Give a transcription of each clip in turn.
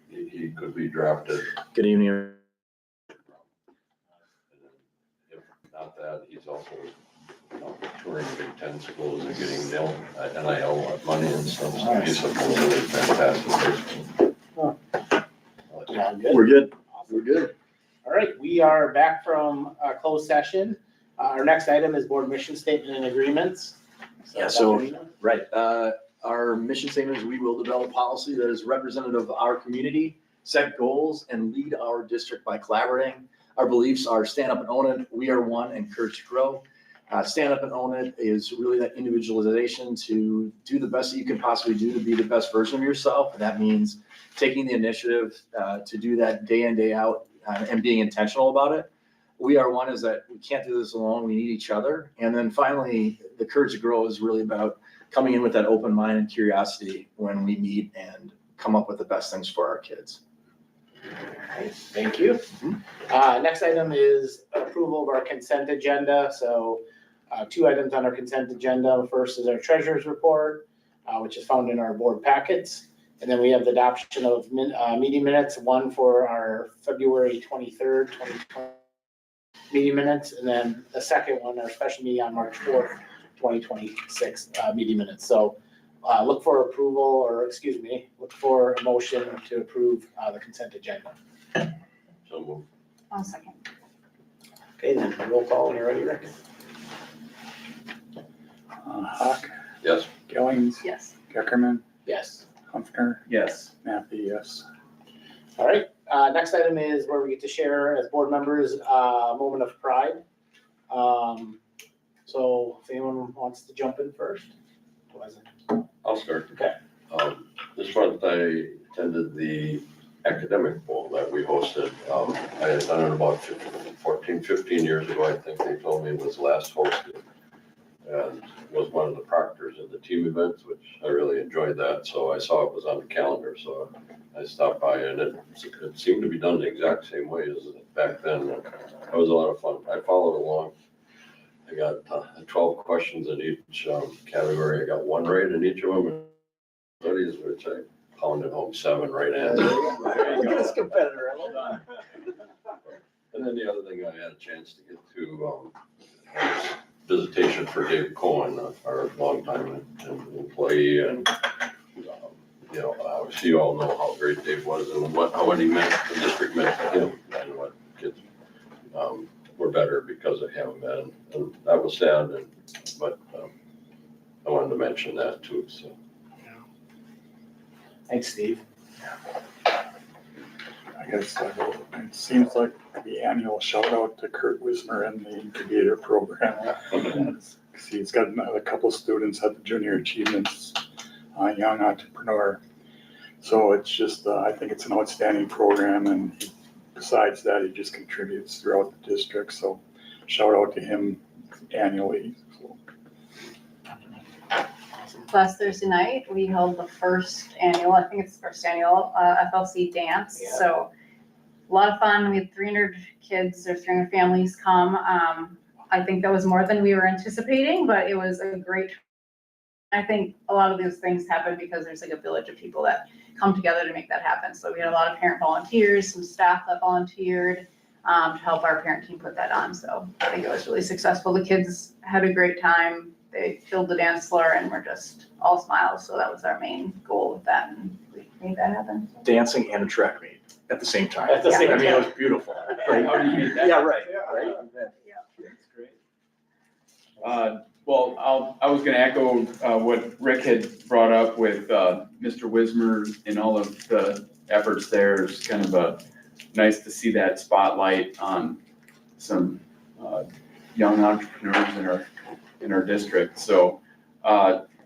he could be drafted. Good evening. If not that, he's also touring Big Ten schools and getting NIL money and stuff. So he's supposedly fantastic. Yeah, good. We're good. We're good. All right, we are back from closed session. Our next item is board mission statement and agreements. Right. Our mission statement is we will develop policy that is representative of our community, set goals, and lead our district by collaborating. Our beliefs are stand up and own it. We are one and courage to grow. Stand up and own it is really that individualization to do the best that you can possibly do to be the best version of yourself. And that means taking the initiative to do that day in, day out, and being intentional about it. We are one is that we can't do this alone. We need each other. And then finally, the courage to grow is really about coming in with that open mind and curiosity when we meet and come up with the best things for our kids. All right, thank you. Next item is approval of our consent agenda. So 2 items on our consent agenda. First is our treasurer's report, which is found in our board packets. And then we have the adoption of meeting minutes, one for our February 23rd, 2020 meeting minutes, and then the second one, our special meeting on March 4th, 2026 meeting minutes. So look for approval, or excuse me, look for a motion to approve the consent agenda. So move. I'll second. Okay, then roll call when you're ready, Rick. Hawk, Yes. Gillings, Yes. Geckerman, Yes. Humphrey, Yes. Mappy, yes. All right, next item is where we get to share as board members a moment of pride. So if anyone wants to jump in first. Who hasn't? I'll start. Okay. This month I attended the academic bowl that we hosted. I had done it about 15 years ago, I think they told me it was last hosted. And was one of the proctors in the team events, which I really enjoyed that. So I saw it was on the calendar, so I stopped by, and it seemed to be done the exact same way as back then. It was a lot of fun. I followed along. I got 12 questions in each category. I got 1 right in each of them. Studies, which I pounded home 7 right answers. Look at this competitor. I love that. And then the other thing I had a chance to get to was visitation for Dave Cohen, our longtime employee, and obviously you all know how great Dave was and what he meant, the district meant to him, and what kids were better because of him, and that was sad, but I wanted to mention that too. So. Thanks, Steve. I guess it seems like the annual shout out to Kurt Wismer and the incubator program. He's got a couple students at the junior achievements, young entrepreneur. So it's just, I think it's an outstanding program, and besides that, he just contributes throughout the district. So shout out to him annually. So. Last Thursday night, we held the first annual FLC dance. Yeah. So a lot of fun. We had 300 kids or 300 families come. I think that was more than we were anticipating, but it was a great. I think a lot of those things happen because there's like a village of people that come together to make that happen. So we had a lot of parent volunteers, some staff that volunteered to help our parent team put that on. So I think it was really successful. The kids had a great time. They filled the dance floor and were just all smiles. So that was our main goal with that, and we made that happen. Dancing and a track meet at the same time. At the same I mean, it time. was beautiful. How do you make that? Yeah, right. That's great. Well, I was gonna echo what Rick had brought up with Mr. Wismer and all of the efforts there. It's kind of nice to see that spotlight on some young entrepreneurs in our district. So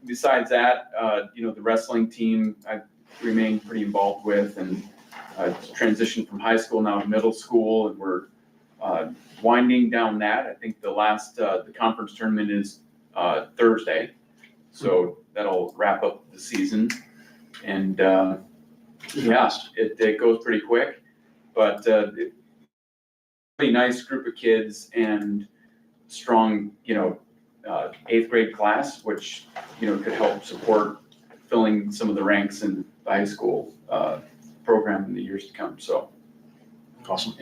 besides that, the wrestling team I remain pretty involved with, and transitioned from high school now to middle school, and we're winding down that. I think the last the conference tournament is Thursday, so that'll wrap up the season. And it goes pretty quick, but really nice group of kids and strong, 8th grade class, which could help support filling some of the ranks in the high school program in the years to come, so. Awesome.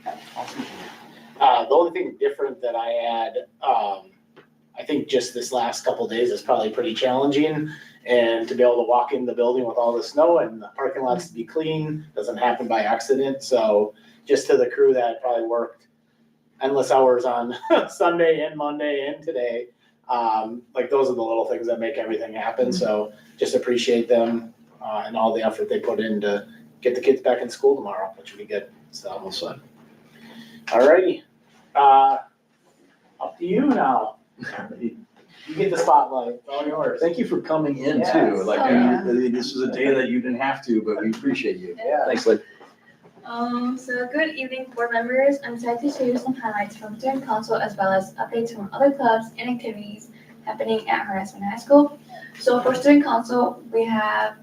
The only thing different that I add, I think just this last couple of days is probably pretty challenging. And to be able to walk in the building with all the snow and the parking lots to be clean doesn't happen by accident. So just to the crew that probably worked endless hours on Sunday and Monday and today, like those are the little things that make everything happen. So just appreciate them and all the effort they put in to get the kids back in school tomorrow, which will be good. So Well said. alrighty, up to you now. You get the spotlight, it's all yours. Thank you for coming in Yes. too. Like, Oh, yeah. this is a day that you didn't have to, but we appreciate you. Yeah. Thanks, Liv. So good evening, board members. I'm excited to share some highlights from student council as well as updates from other clubs and activities happening at Harassment High School. So for student council, we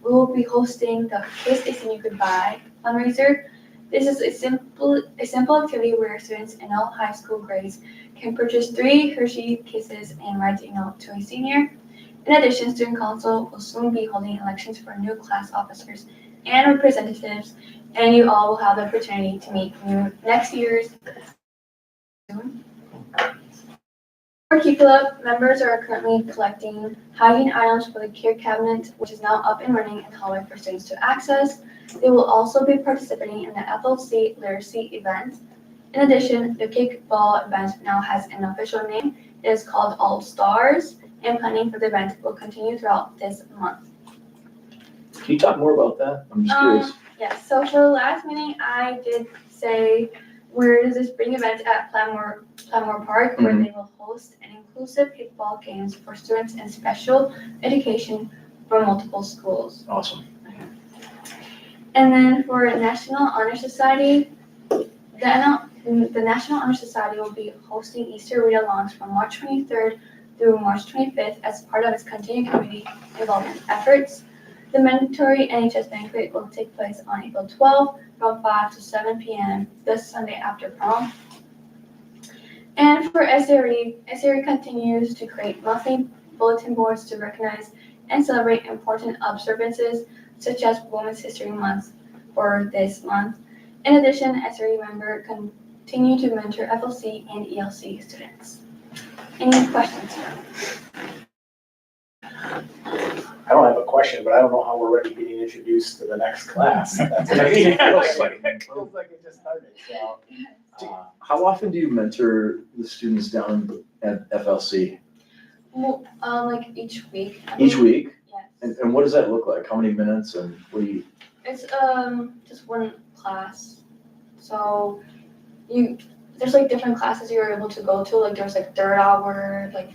will be hosting the Kiss a Senior Goodbye fundraiser. This is a simple activity where students in all high school grades can purchase 3 Hershey Kisses and write a note to a senior. In addition, student council will soon be holding elections for new class officers and representatives, and you all will have the opportunity to meet next year's soon. For Key Club, members are currently collecting hygiene items for the care cabinet, which is now up and running and hallway for students to access. They will also be participating in the FLC literacy event. In addition, the kickball event now has an official name. It is called All Stars, and planning for the event will continue throughout this month. Can you talk more about that? I'm just curious. Yes, so for the last meeting, I did say where does this spring event at Planmore Park, where they will host an inclusive kickball games for students in special education from multiple schools. Awesome. And then for National Honor Society, the National Honor Society will be hosting Easter read-alongs from March 23rd through March 25th as part of its continued community involvement efforts. The mandatory NHS banquet will take place on April 12th from 5 to 7 p.m. this Sunday after prom. And for SRE continues to create monthly bulletin boards to recognize and celebrate important observances such as Women's History Month for this month. In addition, SRE members continue to mentor FLC and ELC students. Any questions? I don't have a question, but I don't know how we're already getting introduced to the next class. That's what I mean. It feels like it just started, so. How often do you mentor the students down at FLC? Well, like each week. Each week? Yes. And what does that look like? How many minutes and what do you? It's just one class. So there's like different classes you're able to go to. Like there's like 3rd hour, like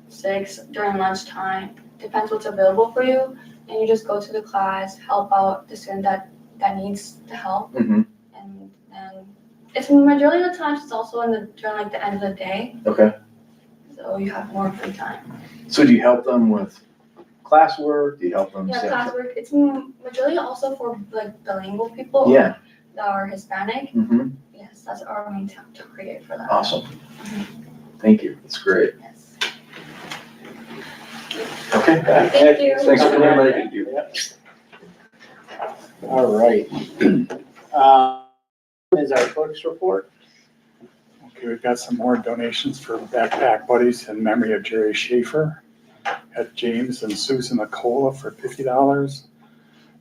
6 during lunchtime. Depends what's available for you. And you just go to the class, help out the student that needs the help. Mm-hmm. And then it's majority of the times it's also during like the end of the day. Okay. So you have more free time. So do you help them with classwork? Do you help them? Yeah, stay- classwork. It's majority also for like bilingual people. Yeah. That are Hispanic. Mm-hmm. Yes, that's our main time to create for that. Awesome. Thank you. That's great. Yes. Okay. Thank you. Thanks for coming, everybody. Thank you. All right. Is our clerk's report? Okay, we've got some more donations for Backpack Buddies in memory of Jerry Schaefer. At James and Susan Nicola for $50.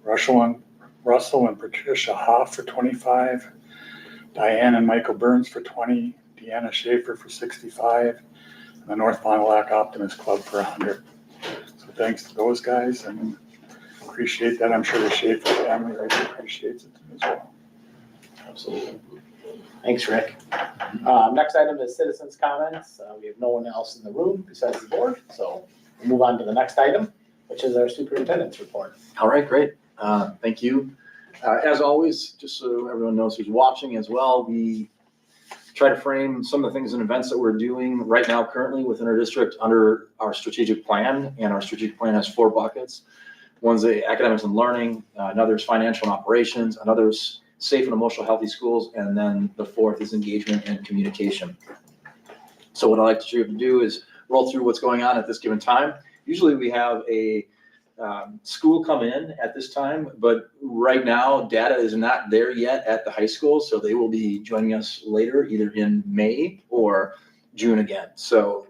Russell and Patricia Hoff for $25. Diane and Michael Burns for $20. Deanna Schaefer for $65. And the North Fond du Lac Optimist Club for $100. So thanks to those guys and appreciate that. I'm sure the Schaefer family really appreciates it as well. Absolutely. Thanks, Rick. Next item is citizens' comments. We have no one else in the room besides the board, so we'll move on to the next item, which is our superintendent's report. All right, great. Thank you. As always, just so everyone knows who's watching as well, we try to frame some of the things and events that we're doing right now currently within our district under our strategic plan. And our strategic plan has 4 buckets. One's the academics and learning, another's financial and operations, another's safe and emotional healthy schools, and then the 4th is engagement and communication. So what I like to do is roll through what's going on at this given time. Usually we have a school come in at this time, but right now data is not there yet at the high school, so they will be joining us later, either in May or June again. So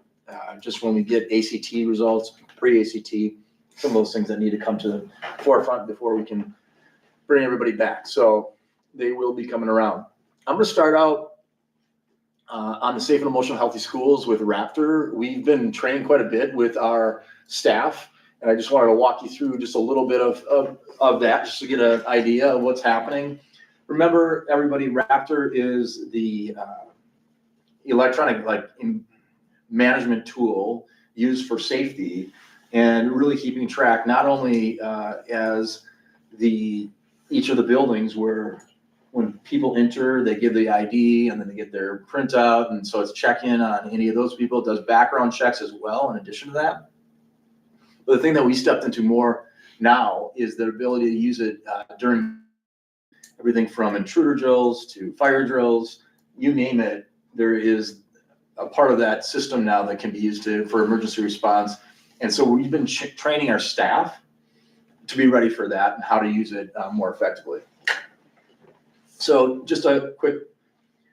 just when we get ACT results, pre-ACT, some of those things that need to come to the forefront before we can bring everybody back. So they will be coming around. I'm gonna start out on the safe and emotional healthy schools with Raptor. We've been training quite a bit with our staff, and I just wanted to walk you through just a little bit of that, just to get an idea of what's happening. Remember, everybody, Raptor is the electronic management tool used for safety and really keeping track, not only as each of the buildings where when people enter, they give the ID and then they get their printout. And so it's check-in on any of those people. It does background checks as well in addition to that. But the thing that we stepped into more now is the ability to use it during everything from intruder drills to fire drills, you name it. There is a part of that system now that can be used for emergency response. And so we've been training our staff to be ready for that and how to use it more effectively. So just a quick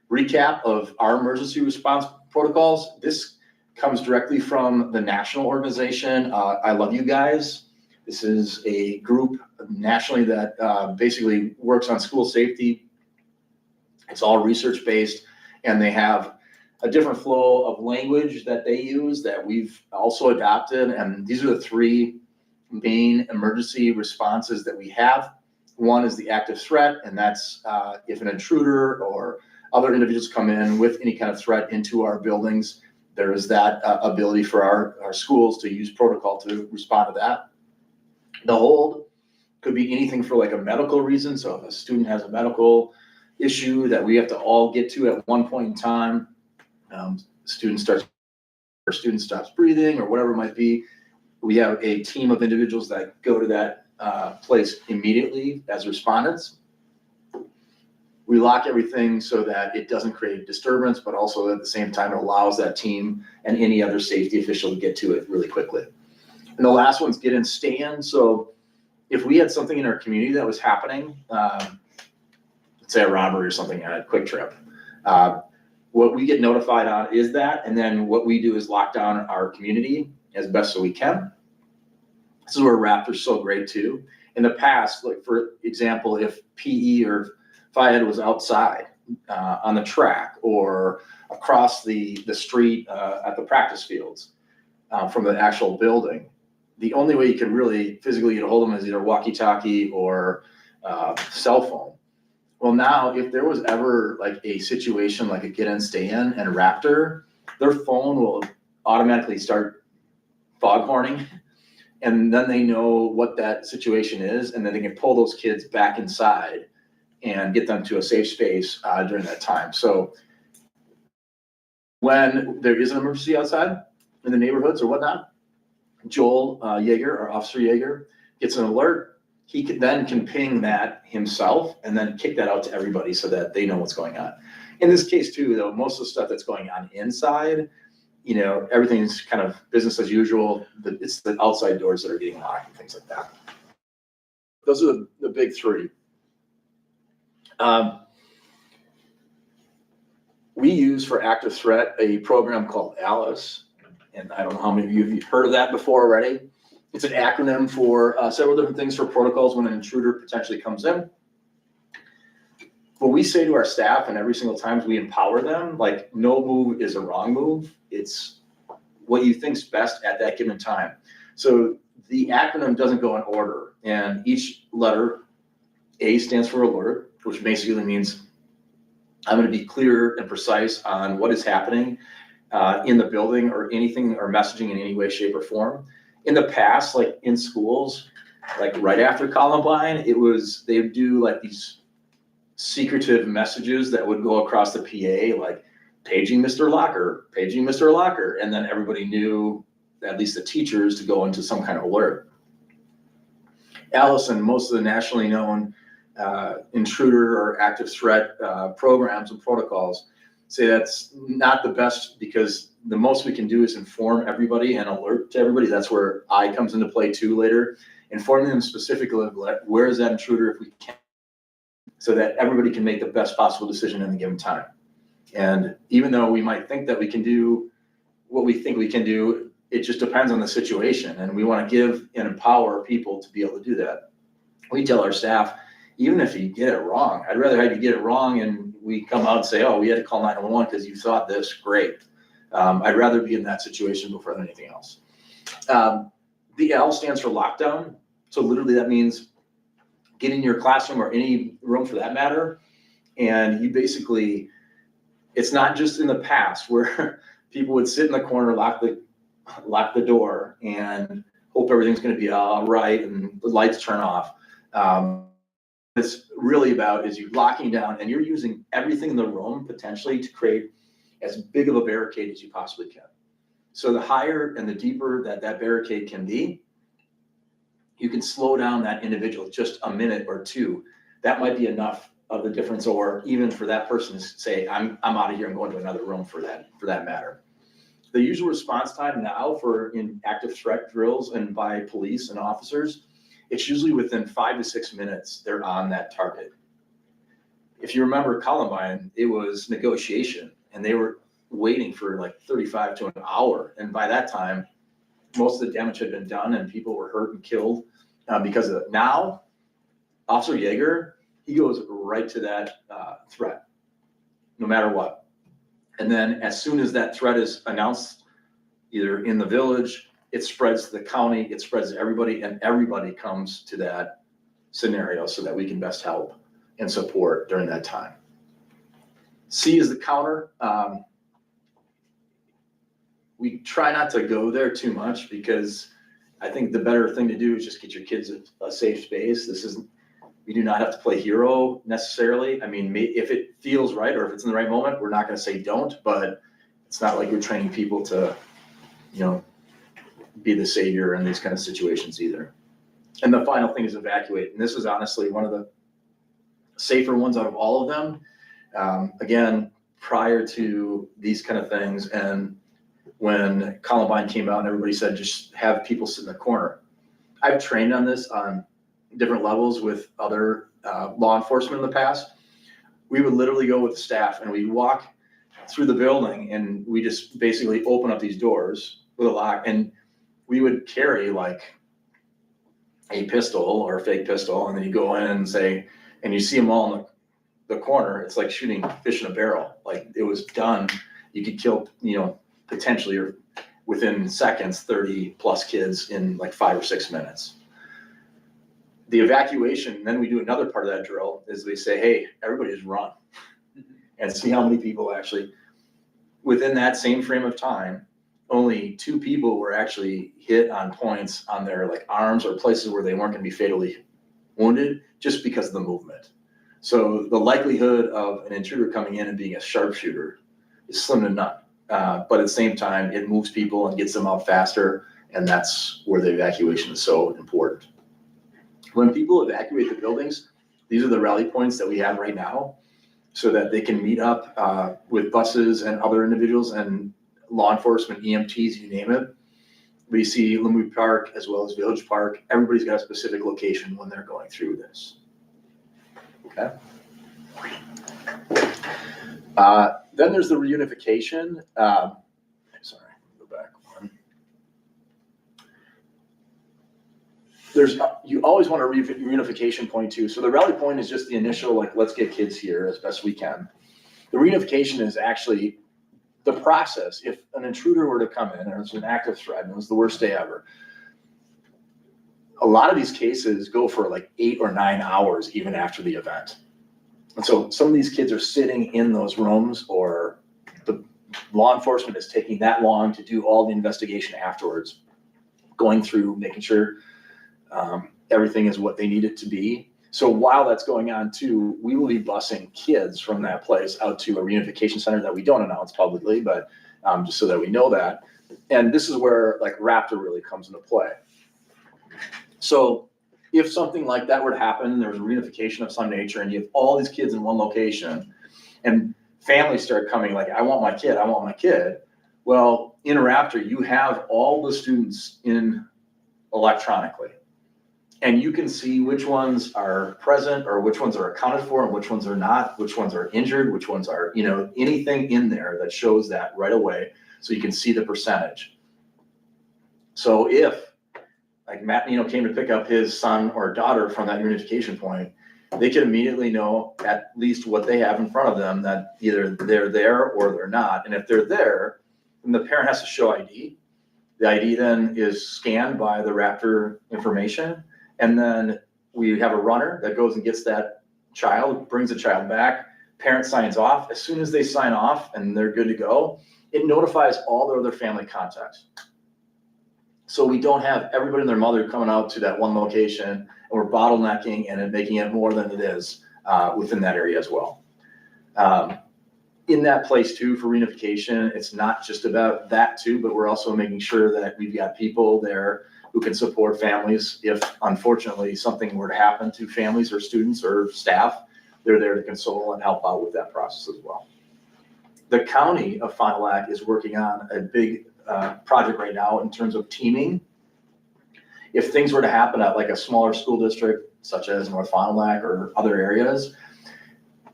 recap of our emergency response protocols. This comes directly from the national organization, I Love You Guys. This is a group nationally that basically works on school safety. It's all research-based, and they have a different flow of language that they use that we've also adopted. And these are the three main emergency responses that we have. One is the active threat, and that's if an intruder or other individuals come in with any kind of threat into our buildings, there is that ability for our schools to use protocol to respond to that. The hold could be anything for like a medical reason. So if a student has a medical issue that we have to all get to at one point in time, student stops breathing or whatever it might be, we have a team of individuals that go to that place immediately as respondents. We lock everything so that it doesn't create disturbance, but also at the same time, it allows that team and any other safety official to get to it really quickly. And the last one's get in stand. So if we had something in our community that was happening, let's say a robbery or something at a Quick Trip, what we get notified on is that, and then what we do is lock down our community as best as we can. This is where Raptor's so great too. In the past, like for example, if PE or Phi Ed was outside on the track or across the street at the practice fields from the actual building, the only way you can really physically get a hold of them is either walkie-talkie or cell phone. Well, now if there was ever like a situation like a get in, stay in and Raptor, their phone will automatically start foghorning, and then they know what that situation is, and then they can pull those kids back inside and get them to a safe space during that time. So when there is an emergency outside in the neighborhoods or whatnot, Joel Yeager, or Officer Yeager, gets an alert. He can ping that himself and then kick that out to everybody so that they know what's going on. In this case too, though, most of the stuff that's going on inside, you know, everything's kind of business as usual. It's the outside doors that are getting locked and things like that. Those are the big three. We use for active threat a program called ALICE, and I don't know how many of you have heard of that before already. It's an acronym for several different things for protocols when an intruder potentially comes in. What we say to our staff, and every single time we empower them, like no move is a wrong move. It's what you think's best at that given time. So the acronym doesn't go in order, and each letter, A stands for alert, which basically means I'm going to be clear and precise on what is happening in the building or anything or messaging in any way, shape, or form. In the past, like in schools, like right after Columbine, they would do like these secretive messages that would go across the PA, like paging Mr. Locker, paging Mr. Locker, and then everybody knew, at least the teachers, to go into some kind of alert. Alice and most of the nationally known intruder or active threat programs and protocols say that's not the best, because the most we can do is inform everybody and alert to everybody. That's where I comes into play too later. informing them specifically of like, where is that intruder if we can, so that everybody can make the best possible decision in the given time. And even though we might think that we can do what we think we can do, it just depends on the situation. And we want to give and empower people to be able to do that. We tell our staff, even if you get it wrong, I'd rather have you get it wrong and we come out and say, oh, we had to call 911 because you thought this, great. I'd rather be in that situation before than anything else. The L stands for lockdown. So literally that means get in your classroom or any room for that matter. And you basically, it's not just in the past where people would sit in the corner, lock the door and hope everything's going to be all right and the lights turn off. It's really about is you locking down and you're using everything in the room potentially to create as big of a barricade as you possibly can. So the higher and the deeper that barricade can be, you can slow down that individual just a minute or two. That might be enough of the difference, or even for that person to say, I'm out of here, I'm going to another room for that matter. The usual response time now for in active threat drills and by police and officers, it's usually within 5 to 6 minutes they're on that target. If you remember Columbine, it was negotiation and they were waiting for like 35 to an hour. And by that time, most of the damage had been done and people were hurt and killed because of it. Now, Officer Yeager, he goes right to that threat, no matter what. And then as soon as that threat is announced, either in the village, it spreads to the county, it spreads to everybody, and everybody comes to that scenario so that we can best help and support during that time. C is the counter. We try not to go there too much because I think the better thing to do is just get your kids a safe space. We do not have to play hero necessarily. I mean, if it feels right or if it's in the right moment, we're not going to say don't, but it's not like we're training people to, be the savior in these kind of situations either. And the final thing is evacuate. And this is honestly one of the safer ones out of all of them. Again, prior to these kind of things, and when Columbine came out and everybody said, just have people sit in the corner. I've trained on this on different levels with other law enforcement in the past. We would literally go with the staff and we'd walk through the building and we just basically open up these doors with a lock, and we would carry like a pistol or a fake pistol, and then you go in and say, and you see them all in the corner. It's like shooting fish in a barrel. Like it was done. You could kill, potentially or within seconds, 30 plus kids in like 5 or 6 minutes. The evacuation, then we do another part of that drill is we say, hey, everybody just run and see how many people actually, within that same frame of time, only 2 people were actually hit on points on their like arms or places where they weren't going to be fatally wounded just because of the movement. So the likelihood of an intruder coming in and being a sharpshooter is slim to none. But at the same time, it moves people and gets them out faster, and that's where the evacuation is so important. When people evacuate the buildings, these are the rally points that we have right now so that they can meet up with buses and other individuals and law enforcement, EMTs, you name it. We see Limwood Park as well as Village Park. Everybody's got a specific location when they're going through this. Okay. Then there's the reunification. Sorry, go back one. You always want a reunification point too. So the rally point is just the initial, like, let's get kids here as best we can. The reunification is actually the process. If an intruder were to come in and it's an active threat and it was the worst day ever, a lot of these cases go for like 8 or 9 hours even after the event. And so some of these kids are sitting in those rooms, or the law enforcement is taking that long to do all the investigation afterwards, going through, making sure everything is what they need it to be. So while that's going on too, we will be busing kids from that place out to a reunification center that we don't announce publicly, but just so that we know that. And this is where like Raptor really comes into play. So if something like that were to happen, there was a reunification of some nature, and you have all these kids in one location, and families start coming like, I want my kid, I want my kid. Well, in Raptor, you have all the students in electronically. And you can see which ones are present or which ones are accounted for and which ones are not, which ones are injured, which ones are, anything in there that shows that right away. So you can see the percentage. So if, like Matt, came to pick up his son or daughter from that unification point, they can immediately know at least what they have in front of them, that either they're there or they're not. And if they're there, then the parent has to show ID. The ID then is scanned by the Raptor information. And then we have a runner that goes and gets that child, brings the child back, parent signs off. As soon as they sign off and they're good to go, it notifies all their other family contacts. So we don't have everybody and their mother coming out to that one location, and we're bottlenecking and making it more than it is within that area as well. In that place too, for reunification, it's not just about that too, but we're also making sure that we've got people there who can support families. If unfortunately something were to happen to families or students or staff, they're there to console and help out with that process as well. The county of Fond du Lac is working on a big project right now in terms of teaming. If things were to happen at like a smaller school district, such as North Fond du Lac or other areas,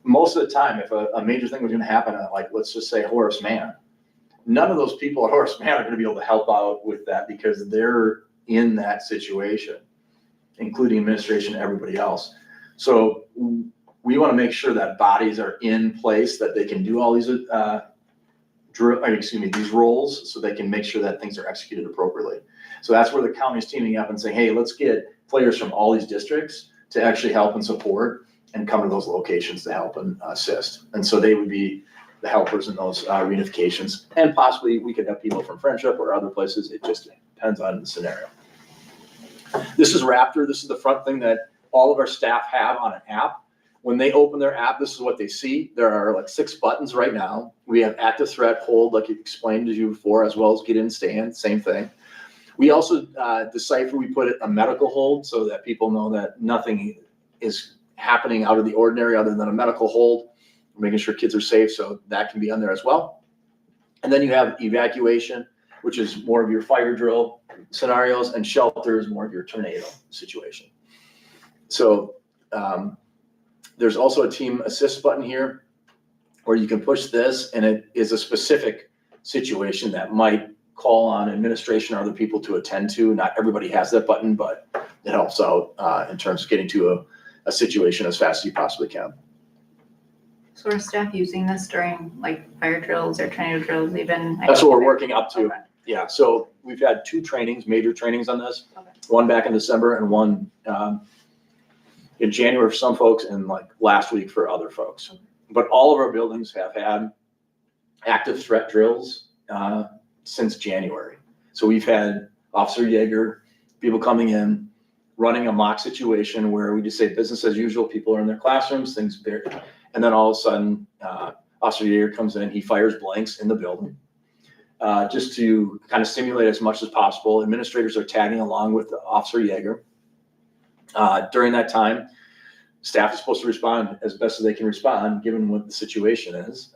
most of the time, if a major thing was gonna happen at, like, let's just say Horace Mann, none of those people at Horace Mann are gonna be able to help out with that because they're in that situation, including administration and everybody else. So we wanna make sure that bodies are in place, that they can do all these these roles, so they can make sure that things are executed appropriately. So that's where the county's teaming up and saying, hey, let's get players from all these districts to actually help and support and come to those locations to help and assist. And so they would be the helpers in those reunifications. And possibly we could have people from Friendship or other places. It just depends on the scenario. This is Raptor. This is the front thing that all of our staff have on an app. When they open their app, this is what they see. There are like 6 buttons right now. We have active threat, hold, like you explained to you before, as well as get in, stand, same thing. We also decipher, we put it a medical hold so that people know that nothing is happening out of the ordinary other than a medical hold. We're making sure kids are safe, so that can be on there as well. And then you have evacuation, which is more of your fire drill scenarios, and shelter is more of your tornado situation. So there's also a team assist button here where you can push this, and it is a specific situation that might call on administration or other people to attend to. Not everybody has that button, but it helps out in terms of getting to a situation as fast as you possibly can. So are staff using this during like fire drills or tornado drills even? That's what we're working up to. Okay. Yeah, so we've had 2 trainings, major trainings on this. Okay. One back in December and one in January for some folks and like last week for other folks. Okay. But all of our buildings have had active threat drills since January. So we've had Officer Yeager, people coming in, running a mock situation where we just say business as usual, people are in their classrooms, things there. And then all of a sudden, Officer Yeager comes in, he fires blanks in the building. Just to kind of stimulate as much as possible. Administrators are tagging along with Officer Yeager. During that time, staff is supposed to respond as best as they can respond, given what the situation is.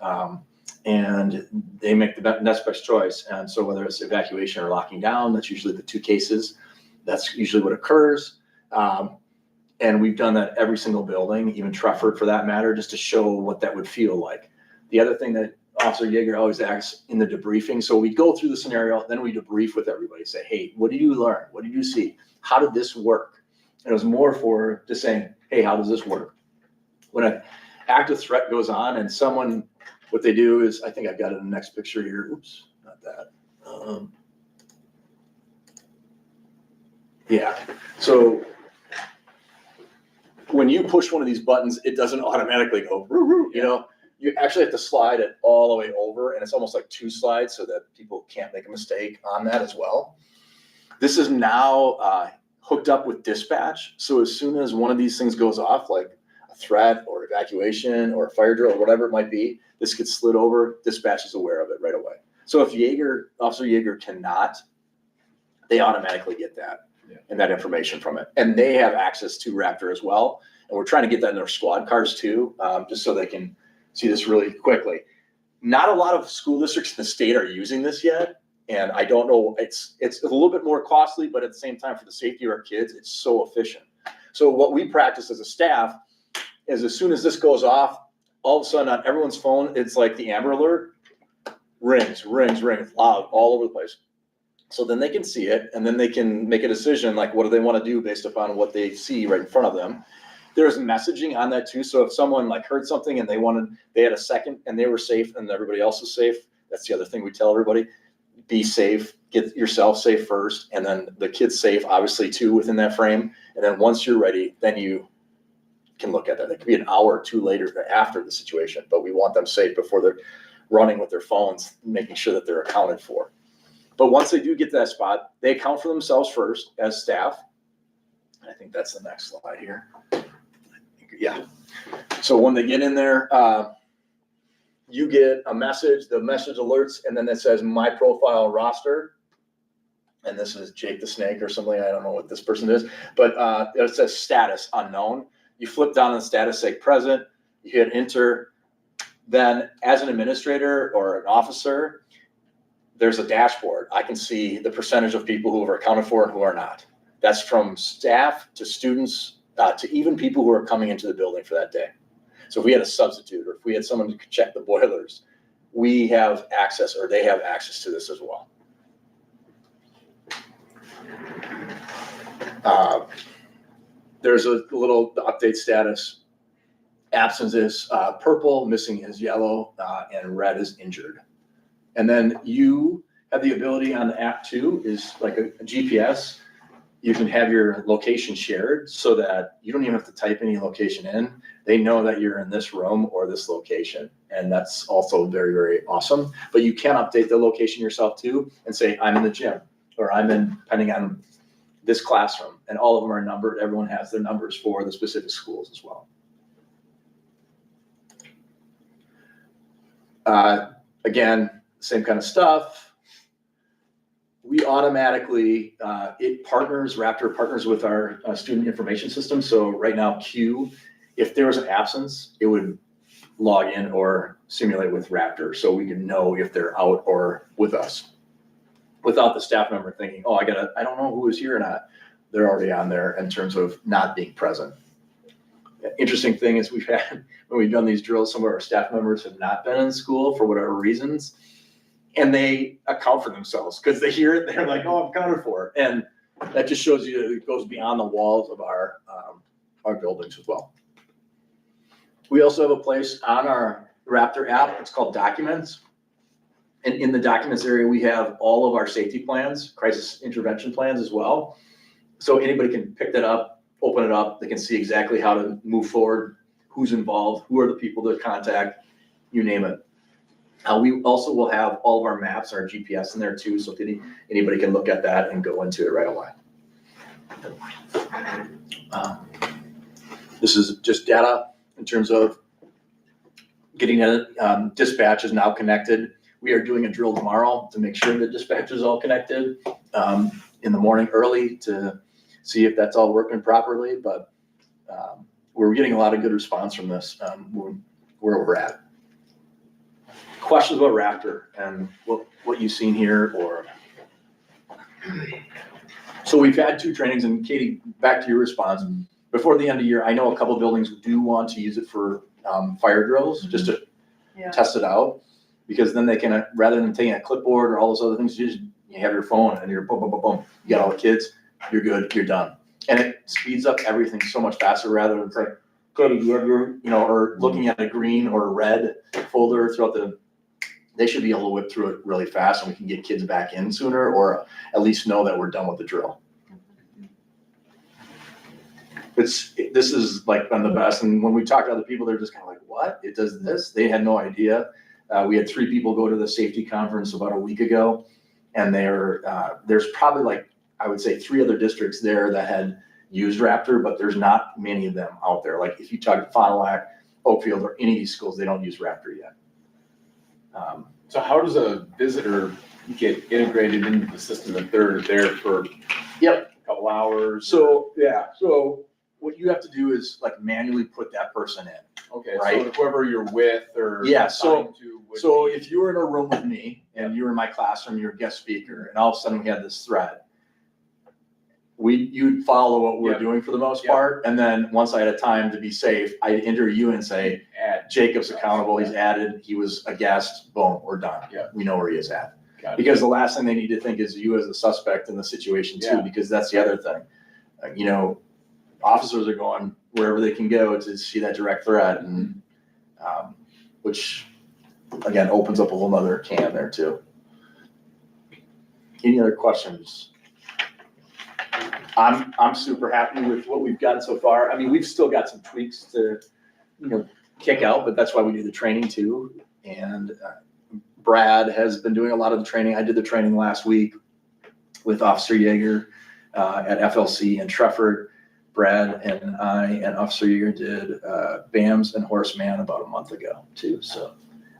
And they make the next best choice. And so whether it's evacuation or locking down, that's usually the 2 cases. That's usually what occurs. And we've done that every single building, even Trefford for that matter, just to show what that would feel like. The other thing that Officer Yeager always asks in the debriefing, so we go through the scenario, then we debrief with everybody, say, hey, what did you learn? What did you see? How did this work? And it was more for just saying, hey, how does this work? When an active threat goes on and someone, what they do is, I think I've got it in the next picture here. Oops, not that. Yeah, so when you push one of these buttons, it doesn't automatically go, you know, you actually have to slide it all the way over, and it's almost like 2 slides so that people can't make a mistake on that as well. This is now hooked up with dispatch. So as soon as one of these things goes off, like a threat or evacuation or a fire drill or whatever it might be, this gets slid over, dispatch is aware of it right away. So if Officer Yeager cannot, they automatically get that. And that information from it. And they have access to Raptor as well. And we're trying to get that in their squad cars too, just so they can see this really quickly. Not a lot of school districts in the state are using this yet. And I don't know, it's a little bit more costly, but at the same time, for the safety of our kids, it's so efficient. So what we practice as a staff is as soon as this goes off, all of a sudden on everyone's phone, it's like the Amber Alert, rings, loud, all over the place. So then they can see it, and then they can make a decision, like what do they want to do based upon what they see right in front of them. There's messaging on that too. So if someone like heard something and they had a second and they were safe and everybody else was safe, that's the other thing we tell everybody, be safe, get yourself safe first, and then the kids safe, obviously too, within that frame. And then once you're ready, then you can look at that. It could be an hour or two later after the situation, but we want them safe before they're running with their phones, making sure that they're accounted for. But once they do get to that spot, they account for themselves first as staff. I think that's the next slide here. Yeah. So when they get in there, you get a message, the message alerts, and then it says my profile roster. And this is Jake the Snake or something. I don't know what this person is, but it says status unknown. You flip down on the status, say present, you hit enter. Then as an administrator or an officer, there's a dashboard. I can see the percentage of people who are accounted for and who are not. That's from staff to students, to even people who are coming into the building for that day. So if we had a substitute or if we had someone to check the boilers, we have access, or they have access to this as well. There's a little update status. Absence is purple, missing is yellow, and red is injured. And then you have the ability on the app too, is like a GPS. You can have your location shared so that you don't even have to type any location in. They know that you're in this room or this location. And that's also very, very awesome. But you can update the location yourself too and say, I'm in the gym, or I'm in, depending on this classroom. And all of them are numbered. Everyone has their numbers for the specific schools as well. Again, same kind of stuff. We automatically, Raptor partners with our student information system. So right now, Q, if there was an absence, it would log in or simulate with Raptor. So we can know if they're out or with us without the staff member thinking, oh, I don't know who is here or not. They're already on there in terms of not being present. Interesting thing is when we've done these drills, some of our staff members have not been in school for whatever reasons, and they account for themselves because they hear it. They're like, oh, I'm accounted for. And that just shows you that it goes beyond the walls of our buildings as well. We also have a place on our Raptor app. It's called Documents. And in the Documents area, we have all of our safety plans, crisis intervention plans as well. So anybody can pick that up, open it up. They can see exactly how to move forward, who's involved, who are the people to contact, you name it. We also will have all of our maps, our GPS in there too, so if anybody can look at that and go into it right away. This is just data in terms of getting it. Dispatch is now connected. We are doing a drill tomorrow to make sure that dispatch is all connected in the morning early to see if that's all working properly, but we're getting a lot of good response from this, where we're at. Questions about Raptor and what you've seen here, or so we've had 2 trainings, and Katie, back to your response. Before the end of the year, I know a couple of buildings do want to use it for fire drills, just to test it out, because then they can, rather than taking a clipboard or all those other things, you have your phone and you're boom, boom, boom, boom. You got all the kids, you're good, you're done. And it speeds up everything so much faster, rather than like, okay, you have your, or looking at a green or a red folder throughout they should be able to whip through it really fast, and we can get kids back in sooner, or at least know that we're done with the drill. This is like been the best. And when we talk to other people, they're just kind of like, what? It does this? They had no idea. We had 3 people go to the safety conference about a week ago, and there's probably, like, I would say 3 other districts there that had used Raptor, but there's not many of them out there. Like if you talk to Fond du Lac, Oakfield, or any of these schools, they don't use Raptor yet. So how does a visitor get integrated into the system if they're there for a couple hours? So what you have to do is like manually put that person in. Okay, right? so whoever you're with or Yeah, so assigned to would So be- if you were in a room with me and you were in my classroom, you're a guest speaker, and all of a sudden we had this thread, you'd follow what we're Yep. doing for the most Yep. part, and then once I had a time to be safe, I'd interview you and say, Add. Jacob's accountable, he's added, he was a guest, boom, we're done. Yeah. We know where he is at. Got it. Because the last thing they need to think is you as a suspect in the situation too, Yeah. because that's the other thing. You know, officers are going wherever they can go to see that direct threat, and, which, again, opens up a whole nother can there too. Any other questions? I'm super happy with what we've gotten so far. I mean, we've still got some tweaks to, kick out, but that's why we do the training too. And Brad has been doing a lot of the training. I did the training last week with Officer Yeager at FLC in Trefford. Brad and I and Officer Yeager did BAMS and Horseman about a month ago too. So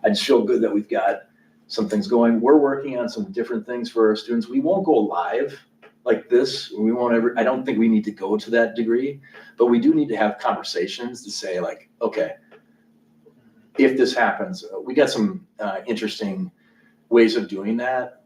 I just feel good that we've got some things going. We're working on some different things for our students. We won't go live like this. We won't ever, I don't think we need to go to that degree, but we do need to have conversations to say like, okay, if this happens, we got some interesting ways of doing that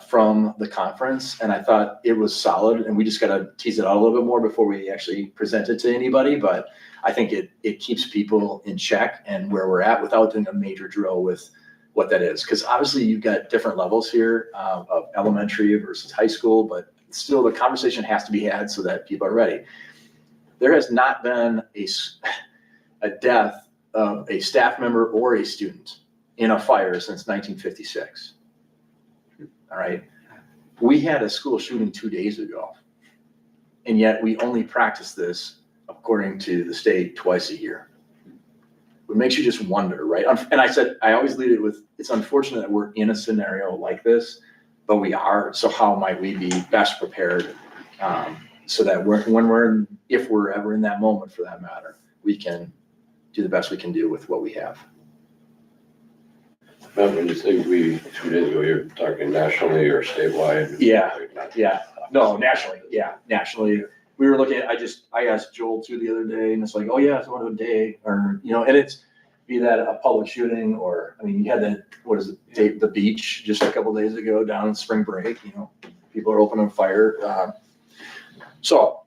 from the conference, and I thought it was solid, and we just got to tease it out a little bit more before we actually present it to anybody, but I think it keeps people in check and where we're at without doing a major drill with what that is, because obviously you've got different levels here of elementary versus high school, but still the conversation has to be had so that people are ready. There has not been a death of a staff member or a student in a fire since 1956. All right. We had a school shooting 2 days ago, and yet we only practice this, according to the state, twice a year. It makes you just wonder, right? And I always lead it with, it's unfortunate that we're in a scenario like this, but we are. So how might we be best prepared so that if we're ever in that moment for that matter, we can do the best we can do with what we have. Matt, when you say 2 days ago, you're talking nationally or statewide? Yeah. No, nationally. Yeah, nationally. We were looking at, I asked Joel too the other day, and it's like, oh yeah, it's one of a day, or, and it's be that a public shooting, or, I mean, you had that, the beach just a couple days ago down in spring break, people are opening fire. So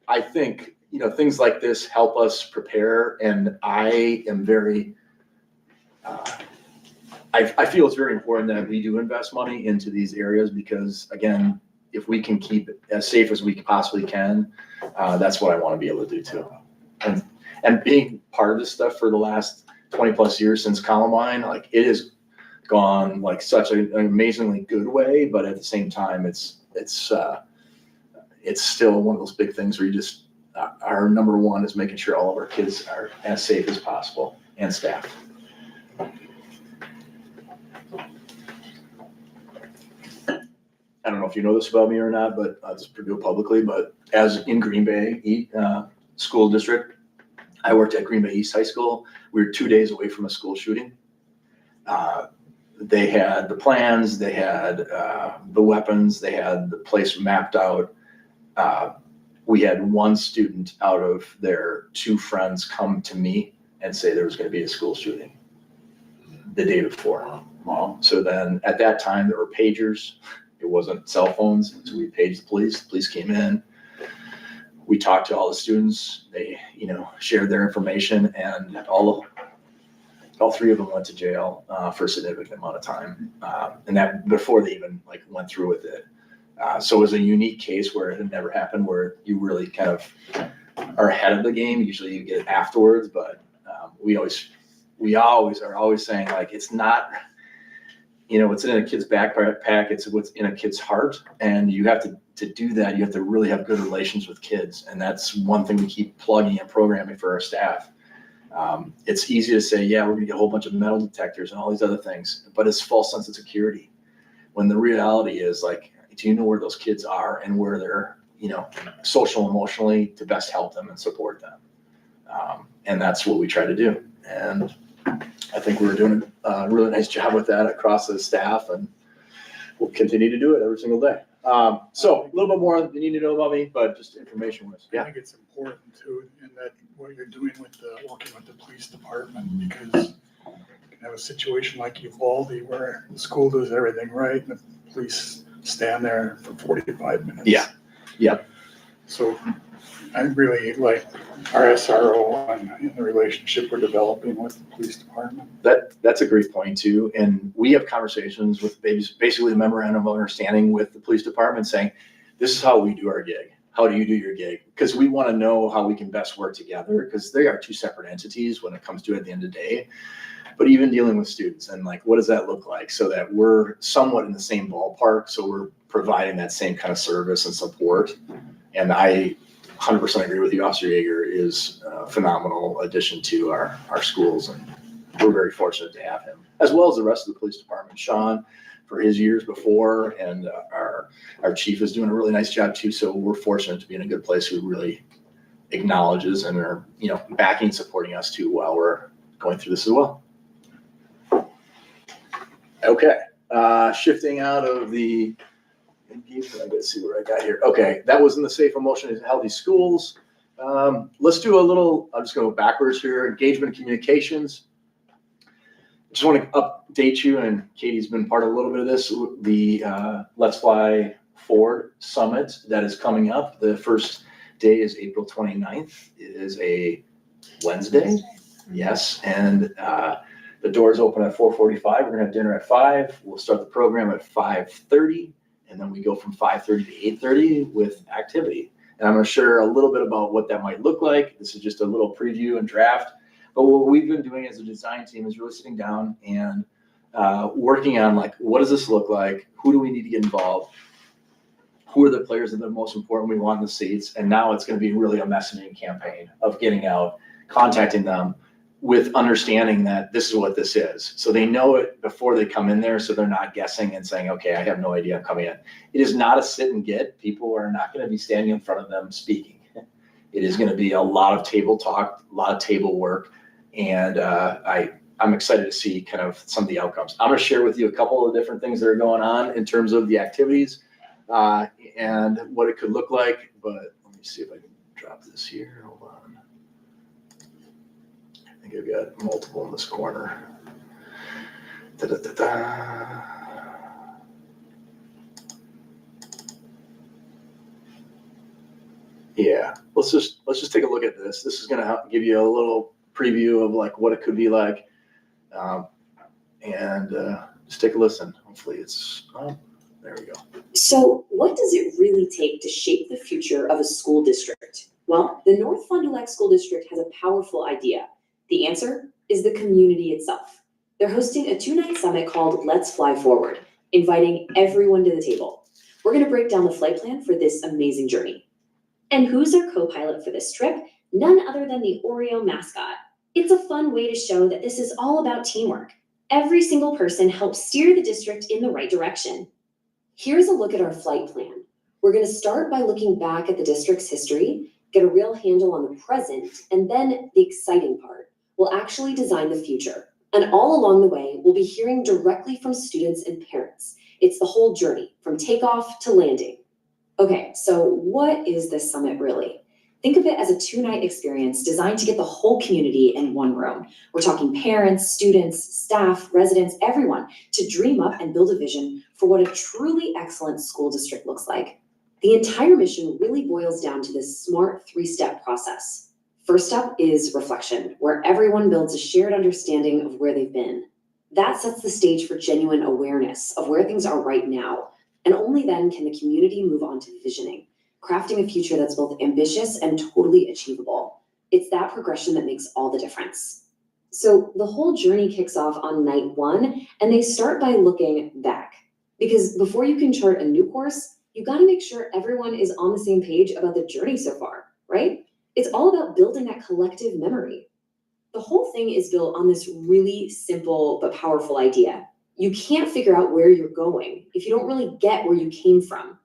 I think, things like this help us prepare, and I am very, I feel it's very important that we do invest money into these areas because, again, if we can keep it as safe as we possibly can, that's what I want to be able to do too. And being part of this stuff for the last 20 plus years since Columbine, like it has gone like such an amazingly good way, but at the same time, it's still one of those big things where you just, our number one is making sure all of our kids are as safe as possible and staff. I don't know if you know this about me or not, but I'll just do it publicly, but as in Green Bay School District, I worked at Green Bay East High School. We were 2 days away from a school shooting. They had the plans, they had the weapons, they had the place mapped out. We had one student out of their 2 friends come to me and say there was going to be a school shooting the day before. Wow. So then at that time, there were pagers. It wasn't cell phones. So we paged the police. The police came in. We talked to all the students. They, shared their information, and all 3 of them went to jail for a significant amount of time. And that before they even went through with it. So it was a unique case where it had never happened, where you really kind of are ahead of the game. Usually you get it afterwards, but we always are saying it's not, what's in a kid's backpack, it's what's in a kid's heart. And you have to do that. You have to really have good relations with kids. And that's one thing we keep plugging and programming for our staff. It's easy to say, yeah, we're gonna get a whole bunch of metal detectors and all these other things, but it's false sense of security. When the reality is do you know where those kids are and where they're, social, emotionally, to best help them and support them? And that's what we try to do. And I think we're doing a really nice job with that across the staff, and we'll continue to do it every single day. So a little bit more than you need to know about me, but just information wise. I think it's important too, in that what you're doing with working with the police department, because you can have a situation like Uvalde where the school does everything right and the police stand there for 45 minutes. Yeah. Yep. So I really like our SRO and the relationship we're developing with the police department. That's a great point too. And we have conversations with basically a memorandum of understanding with the police department saying, this is how we do our gig. How do you do your gig? Because we want to know how we can best work together, because they are two separate entities when it comes to it at the end of the day. But even dealing with students and like, what does that look like so that we're somewhat in the same ballpark? So we're providing that same kind of service and support. And I 100% agree with you. Officer Yeager is a phenomenal addition to our schools, and we're very fortunate to have him, as well as the rest of the police department. Sean, for his years before, and our chief is doing a really nice job too. So we're fortunate to be in a good place who really acknowledges and are, backing, supporting us too while we're going through this as well. Okay, shifting out of the engagement, I gotta see what I got here. Okay, that was in the safe emotion in healthy schools. Let's do a little, I'm just gonna go backwards here. Engagement and communications. Just want to update you, and Katie's been part of a little bit of this, the Let's Fly Forward Summit that is coming up. The first day is April 29th. It is a Wednesday. Yes, and the doors open at 4:45. We're gonna have dinner at 5. We'll start the program at 5:30, and then we go from 5:30 to 8:30 with activity. And I'm gonna share a little bit about what that might look like. This is just a little preview and draft. But what we've been doing as a design team is really sitting down and working on, like, what does this look like? Who do we need to get involved? Who are the players that are most important we want in the seats? And now it's going to be really a messaging campaign of getting out, contacting them with understanding that this is what this is. So they know it before they come in there, so they're not guessing and saying, okay, I have no idea I'm coming in. It is not a sit and get. People are not going to be standing in front of them speaking. It is going to be a lot of table talk, a lot of table work. And I'm excited to see kind of some of the outcomes. I'm going to share with you a couple of different things that are going on in terms of the activities and what it could look like. But let me see if I can drop this here. Hold on. I think I've got multiple in this corner. Yeah, let's just take a look at this. This is going to give you a little preview of like what it could be like, and just take a listen. Hopefully it's, there we go. So what does it really take to shape the future of a school district? Well, the North Fond du Lac School District has a powerful idea. The answer is the community itself. They're hosting a 2-night summit called Let's Fly Forward, inviting everyone to the table. We're going to break down the flight plan for this amazing journey. And who's our co-pilot for this trip? None other than the Oriole mascot. It's a fun way to show that this is all about teamwork. Every single person helps steer the district in the right direction. Here's a look at our flight plan. We're going to start by looking back at the district's history, get a real handle on the present, and then the exciting part. We'll actually design the future. And all along the way, we'll be hearing directly from students and parents. It's the whole journey, from takeoff to landing. Okay, so what is this summit really? Think of it as a 2-night experience designed to get the whole community in one room. We're talking parents, students, staff, residents, everyone, to dream up and build a vision for what a truly excellent school district looks like. The entire mission really boils down to this smart 3-step process. First up is reflection, where everyone builds a shared understanding of where they've been. That sets the stage for genuine awareness of where things are right now. And only then can the community move on to visioning, crafting a future that's both ambitious and totally achievable. It's that progression that makes all the difference. So the whole journey kicks off on night 1, and they start by looking back. Because before you can chart a new course, you gotta make sure everyone is on the same page about the journey so far, right? It's all about building that collective memory. The whole thing is built on this really simple but powerful idea. You can't figure out where you're going if you don't really get where you came from.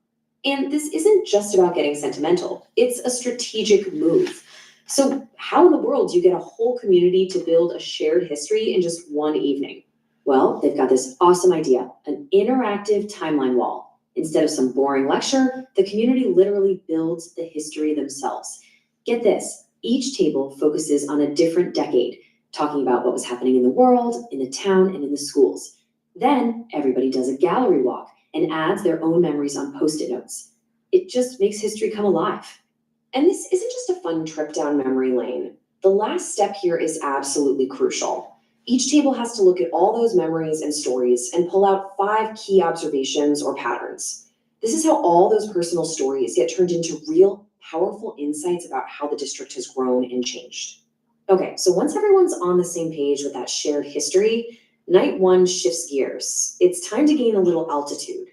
And this isn't just about getting sentimental. It's a strategic move. So how in the world do you get a whole community to build a shared history in just one evening? Well, they've got this awesome idea, an interactive timeline wall. Instead of some boring lecture, the community literally builds the history themselves. Get this, each table focuses on a different decade, talking about what was happening in the world, in the town, and in the schools. Then everybody does a gallery walk and adds their own memories on Post-it notes. It just makes history come alive. And this isn't just a fun trip down memory lane. The last step here is absolutely crucial. Each table has to look at all those memories and stories and pull out 5 key observations or patterns. This is how all those personal stories get turned into real, powerful insights about how the district has grown and changed. Okay, so once everyone's on the same page with that shared history, night 1 shifts gears. It's time to gain a little altitude,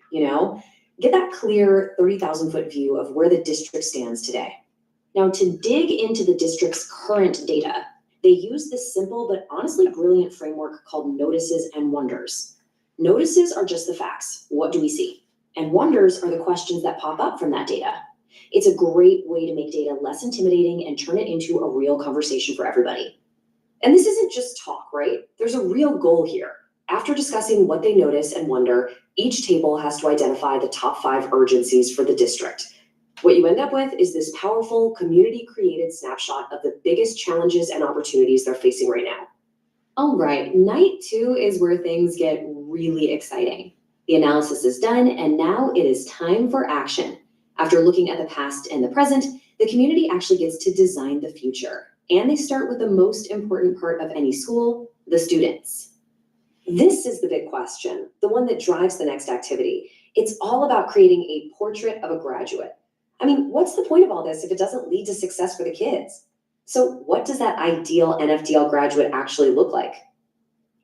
Get that clear 30,000-foot view of where the district stands today. Now, to dig into the district's current data, they use this simple but honestly brilliant framework called notices and wonders. Notices are just the facts. What do we see? And wonders are the questions that pop up from that data. It's a great way to make data less intimidating and turn it into a real conversation for everybody. And this isn't just talk, right? There's a real goal here. After discussing what they notice and wonder, each table has to identify the top 5 urgencies for the district. What you end up with is this powerful, community-created snapshot of the biggest challenges and opportunities they're facing right now. All right, night 2 is where things get really exciting. The analysis is done, and now it is time for action. After looking at the past and the present, the community actually gets to design the future. And they start with the most important part of any school, the students. This is the big question, the one that drives the next activity. It's all about creating a portrait of a graduate. I mean, what's the point of all this if it doesn't lead to success for the kids? So what does that ideal NFDL graduate actually look like?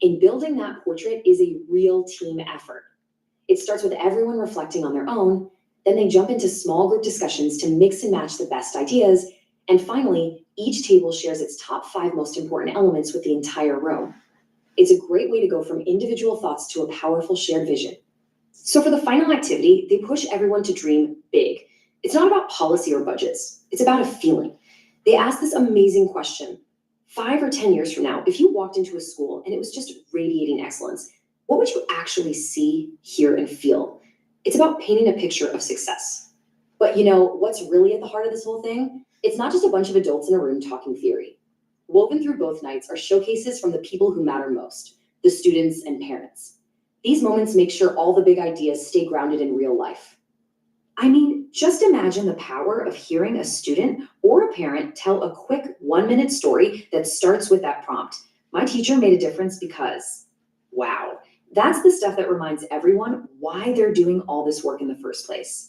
In building that portrait is a real team effort. It starts with everyone reflecting on their own, then they jump into small group discussions to mix and match the best ideas, and finally, each table shares its top 5 most important elements with the entire room. It's a great way to go from individual thoughts to a powerful shared vision. So for the final activity, they push everyone to dream big. It's not about policy or budgets. It's about a feeling. They ask this amazing question. 5 or 10 years from now, if you walked into a school and it was just radiating excellence, what would you actually see, hear, and feel? It's about painting a picture of success. But what's really at the heart of this whole thing? It's not just a bunch of adults in a room talking theory. Woven through both nights are showcases from the people who matter most, the students and parents. These moments make sure all the big ideas stay grounded in real life. I mean, just imagine the power of hearing a student or a parent tell a quick 1-minute story that starts with that prompt. My teacher made a difference because, wow, that's the stuff that reminds everyone why they're doing all this work in the first place.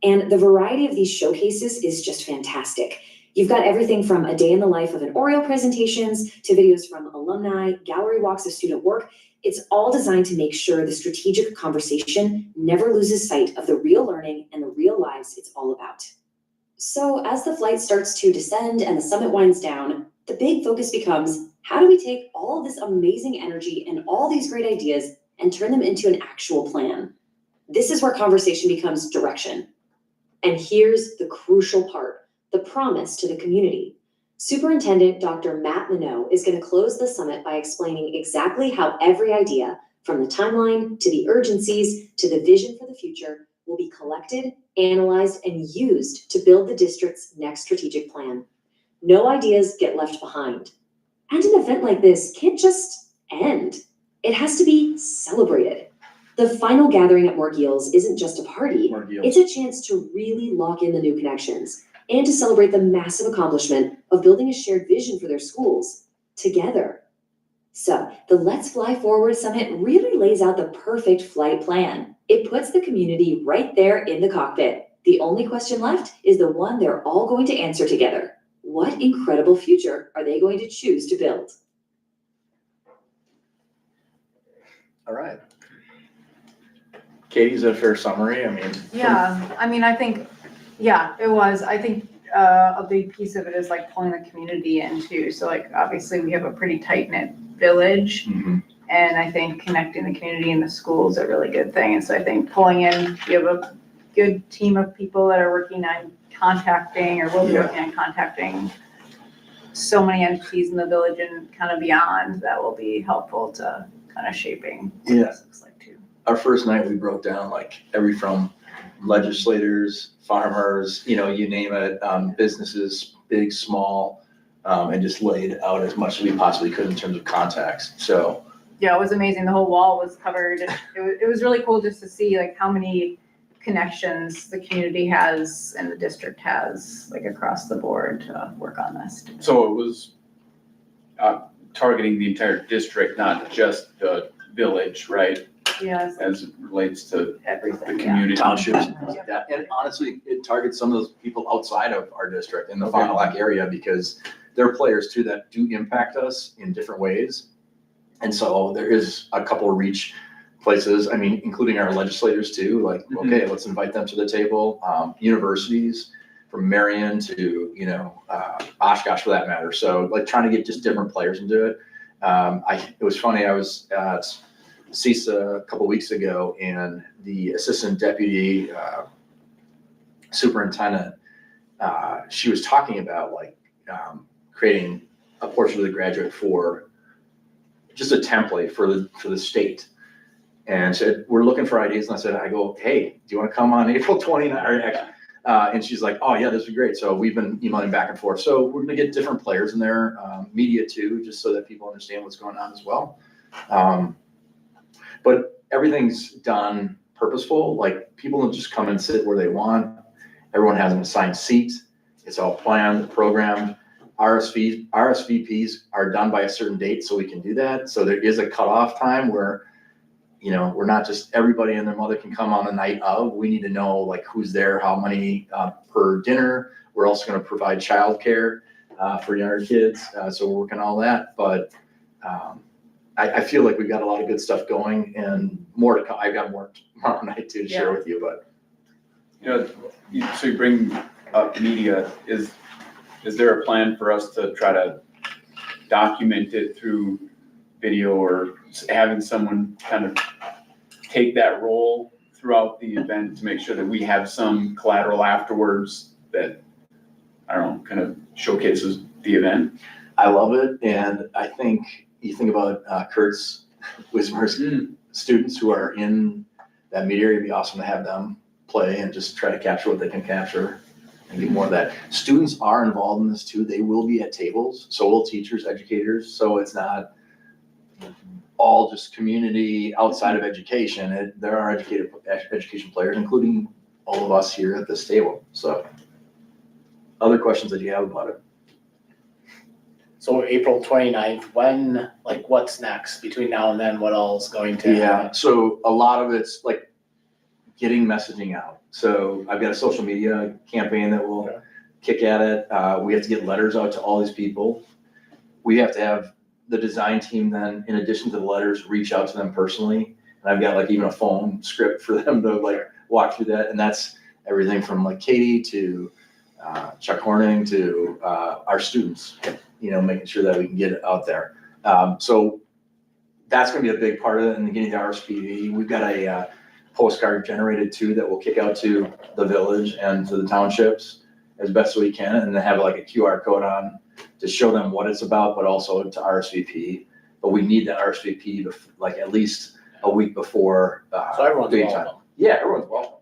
And the variety of these showcases is just fantastic. You've got everything from a day in the life of an Oriole presentations to videos from alumni, gallery walks of student work. It's all designed to make sure the strategic conversation never loses sight of the real learning and the real lives it's all about. So as the flight starts to descend and the summit winds down, the big focus becomes, how do we take all of this amazing energy and all these great ideas and turn them into an actual plan? This is where conversation becomes direction. And here's the crucial part, the promise to the community. Superintendent Dr. Matt Minot is going to close the summit by explaining exactly how every idea, from the timeline to the urgencies to the vision for the future, will be collected, analyzed, and used to build the district's next strategic plan. No ideas get left behind. And an event like this can't just end. It has to be celebrated. The final gathering at Morgiel's isn't just a party. It's a chance to really lock in the new connections and to celebrate the massive accomplishment of building a shared vision for their schools together. So the Let's Fly Forward Summit really lays out the perfect flight plan. It puts the community right there in the cockpit. The only question left is the one they're all going to answer together. What incredible future are they going to choose to build? All right. Katie's a fair summary. I think, it was. I think a big piece of it is like pulling the community in too. So like, obviously we have a pretty tight-knit village. Mm-hmm. And I think connecting the community and the school is a really good thing. And so I think pulling in, you have a good team of people that are working on contacting or will be working on contacting so many entities in the village and kind of beyond that will be helpful to kind of shaping what this looks like too. Our first night, we broke down like from legislators, farmers, you name it, businesses, big, small, and just laid out as much as we possibly could in terms of contacts. So Yeah, it was amazing. The whole wall was covered. It was really cool just to see like how many connections the community has and the district has, like across the board to work on this. So it was targeting the entire district, not just the village, right? Yes, As it relates to the everything, yeah. community. townships and things like that. And honestly, it targets some of those people outside of our district in the Okay. Fond du Lac area because there are players too that do impact us in different ways. And so there is a couple of reach places, I mean, including our legislators too, like, okay, let's invite them to the table. Universities from Marion to, Oshkosh for that matter. So like trying to get just different players into it. It was funny, I was at CISA a couple weeks ago and the assistant deputy superintendent, she was talking about like creating a portion of the graduate for just a template for the state. And said, we're looking for ideas. And I go, hey, do you want to come on April 29th? And she's like, oh yeah, this would be great. So we've been emailing back and forth. So we're gonna get different players in there, media too, just so that people understand what's going on as well. But everything's done purposeful. Like people don't just come and sit where they want. Everyone has an assigned seat. It's all planned, programmed. RSVPs are done by a certain date, so we can do that. So there is a cutoff time where, we're not just everybody and their mother can come on the night of. We need to know like who's there, how many per dinner. We're also going to provide childcare for younger kids. So we're working on all that. But I feel like we've got a lot of good stuff going and more to come. I've got more tomorrow night too to share with you. But So you bring up media. Is there a plan for us to try to document it through video or having someone kind of take that role throughout the event to make sure that we have some collateral afterwards that, I don't know, kind of showcases the event? I love it. And I think you think about Kurt's Wismer's students who are in that media area, it'd be awesome to have them play and just try to capture what they can capture and get more of that. Students are involved in this too. They will be at tables, so will teachers, educators. So it's not all just community outside of education. There are education players, including all of us here at this table. So other questions that you have about it? So April 29th, what's next between now and then? What all's going to Yeah, happen? so a lot of it's like getting messaging out. So I've got a social media campaign that will kick at it. We have to get letters out to all these people. We have to have the design team then, in addition to the letters, reach out to them personally. And I've got like even a phone script for them to like walk through that. And that's everything from like Katie to Chuck Horning to our students, making sure that we can get it out there. So that's gonna be a big part of it. And getting the RSPV, we've got a postcard generated too that we'll kick out to the village and to the townships as best we can, and then have like a QR code on to show them what it's about, but also to RSVP. But we need that RSVP like at least a week before. So everyone's game time. welcome. Yeah, everyone's welcome.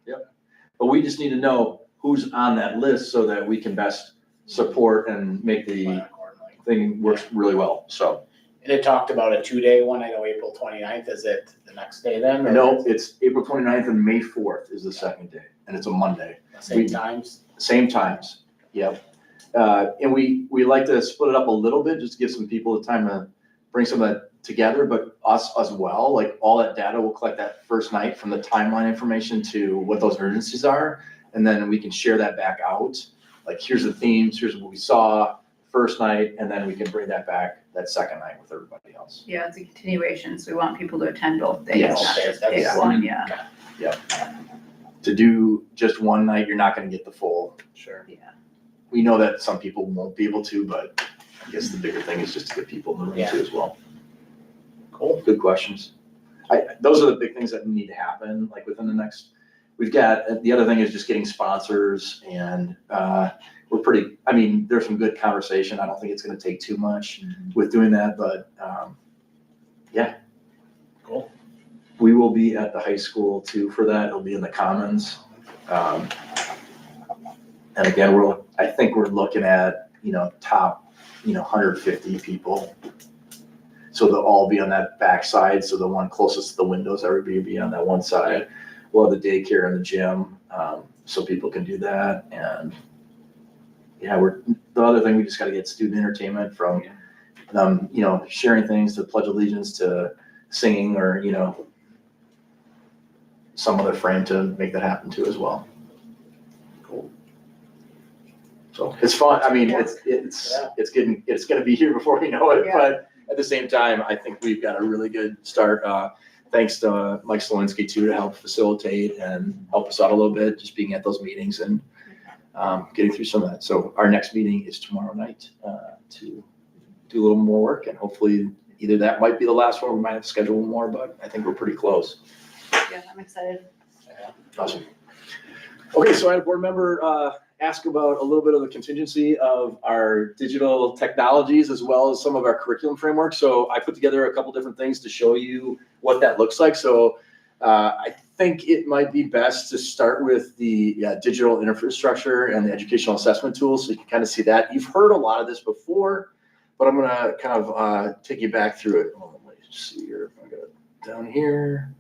Yep. But we just need to know who's on that list so that we can best support and make the Plan accordingly. thing works really well. So And it talked about a 2-day one. I know April 29th. Is it the next day then? or no, it's April 29th and May 4th is the second day, and it's a Monday. Same times? Same times, yep. And we like to split it up a little bit, just to give some people the time to bring some of that together, but us as well, like all that data we'll collect that first night from the timeline information to what those urgencies are. And then we can share that back out. Like, here's the themes, here's what we saw first night, and then we can bring that back that second night with everybody else. Yeah, it's a continuation, so we want people to attend both days, Yes. not just Okay, pick that's- one, yeah. To do just one night, you're not gonna get the full. Sure. We know that some people won't be able to, but I guess the bigger thing is just to get people in the room Yeah. too as well. Cool. Good questions. Those are the big things that need to happen, like within the next, the other thing is just getting sponsors and there's some good conversation. I don't think it's gonna take too much with doing that, but yeah. Cool. We will be at the high school too for that. It'll be in the Commons. And again, I think we're looking at, top 150 people. So they'll all be on that back side. So the one closest to the windows, everybody will be on that one side. We'll have the daycare and the gym, so people can do that. And yeah, the other thing, we just got to get student entertainment from them, sharing things to Pledge Allegiance to singing or, some other frame to make that happen too as well. Cool. So it's fun. I mean, it's gonna be here before we know it, Yeah. but at the same time, I think we've got a really good start. Thanks to Mike Slawinski too to help facilitate and help us out a little bit, just being at those meetings and getting through some of that. So our next meeting is tomorrow night to do a little more work, and hopefully either that might be the last one, we might have to schedule more, but I think we're pretty close. Yeah, I'm excited. Awesome. Okay, so I had a board member ask about a little bit of the contingency of our digital technologies as well as some of our curriculum framework. So I put together a couple different things to show you what that looks like. So I think it might be best to start with the digital infrastructure and the educational assessment tools, so you can kind of see that. You've heard a lot of this before, but I'm gonna kind of take you back through it. Let me just see here if I got it down here.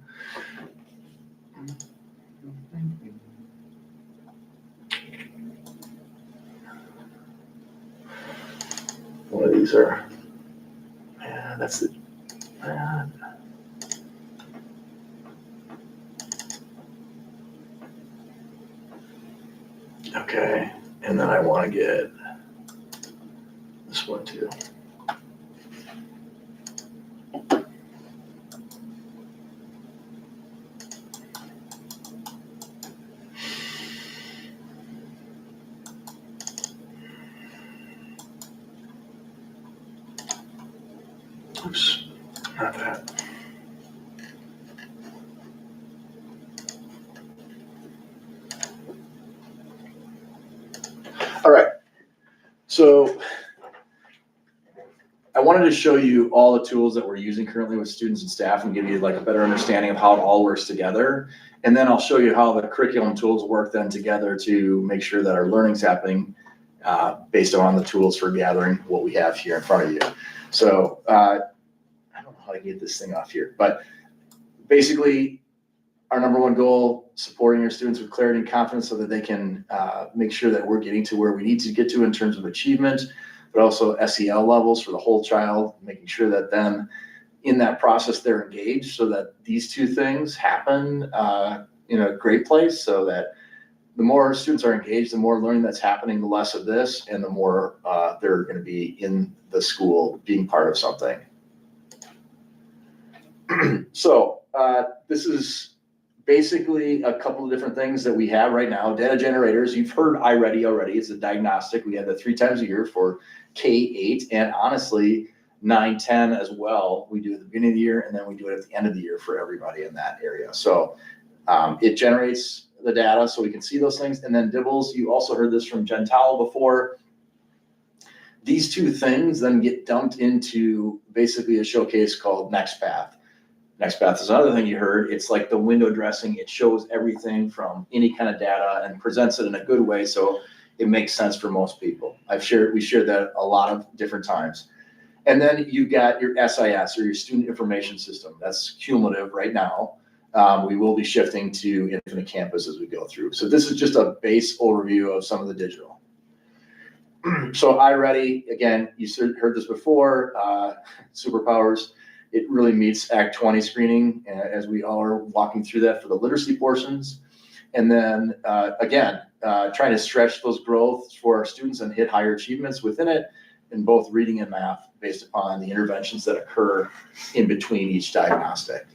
One of these are, yeah, that's it. Okay, and then I want to get this one too. Oops, not that. All right, so I wanted to show you all the tools that we're using currently with students and staff and give you like a better understanding of how it all works together. And then I'll show you how the curriculum tools work then together to make sure that our learning's happening based on the tools for gathering what we have here in front of you. So I don't know how to get this thing off here, but basically our number one goal, supporting your students with clarity and confidence so that they can make sure that we're getting to where we need to get to in terms of achievement, but also SEL levels for the whole child, making sure that then in that process they're engaged so that these two things happen in a great place, so that the more students are engaged, the more learning that's happening, the less of this, and the more they're going to be in the school being part of something. So this is basically a couple of different things that we have right now. Data generators, you've heard iReady already. It's a diagnostic. We have that 3 times a year for K-8 and honestly 9-10 as well. We do it at the beginning of the year and then we do it at the end of the year for everybody in that area. So it generates the data so we can see those things. And then Dibbles, you also heard this from Jen Towell before. These two things then get dumped into basically a showcase called Next Path. Next Path is another thing you heard. It's like the window dressing. It shows everything from any kind of data and presents it in a good way so it makes sense for most people. We shared that a lot of different times. And then you've got your SIS or your Student Information System. That's cumulative right now. We will be shifting to Infinite Campus as we go through. So this is just a base overview of some of the digital. So iReady, again, you heard this before, superpowers. It really meets Act 20 screening as we all are walking through that for the literacy portions. And then again, trying to stretch those growths for our students and hit higher achievements within it in both reading and math based upon the interventions that occur in between each diagnostic.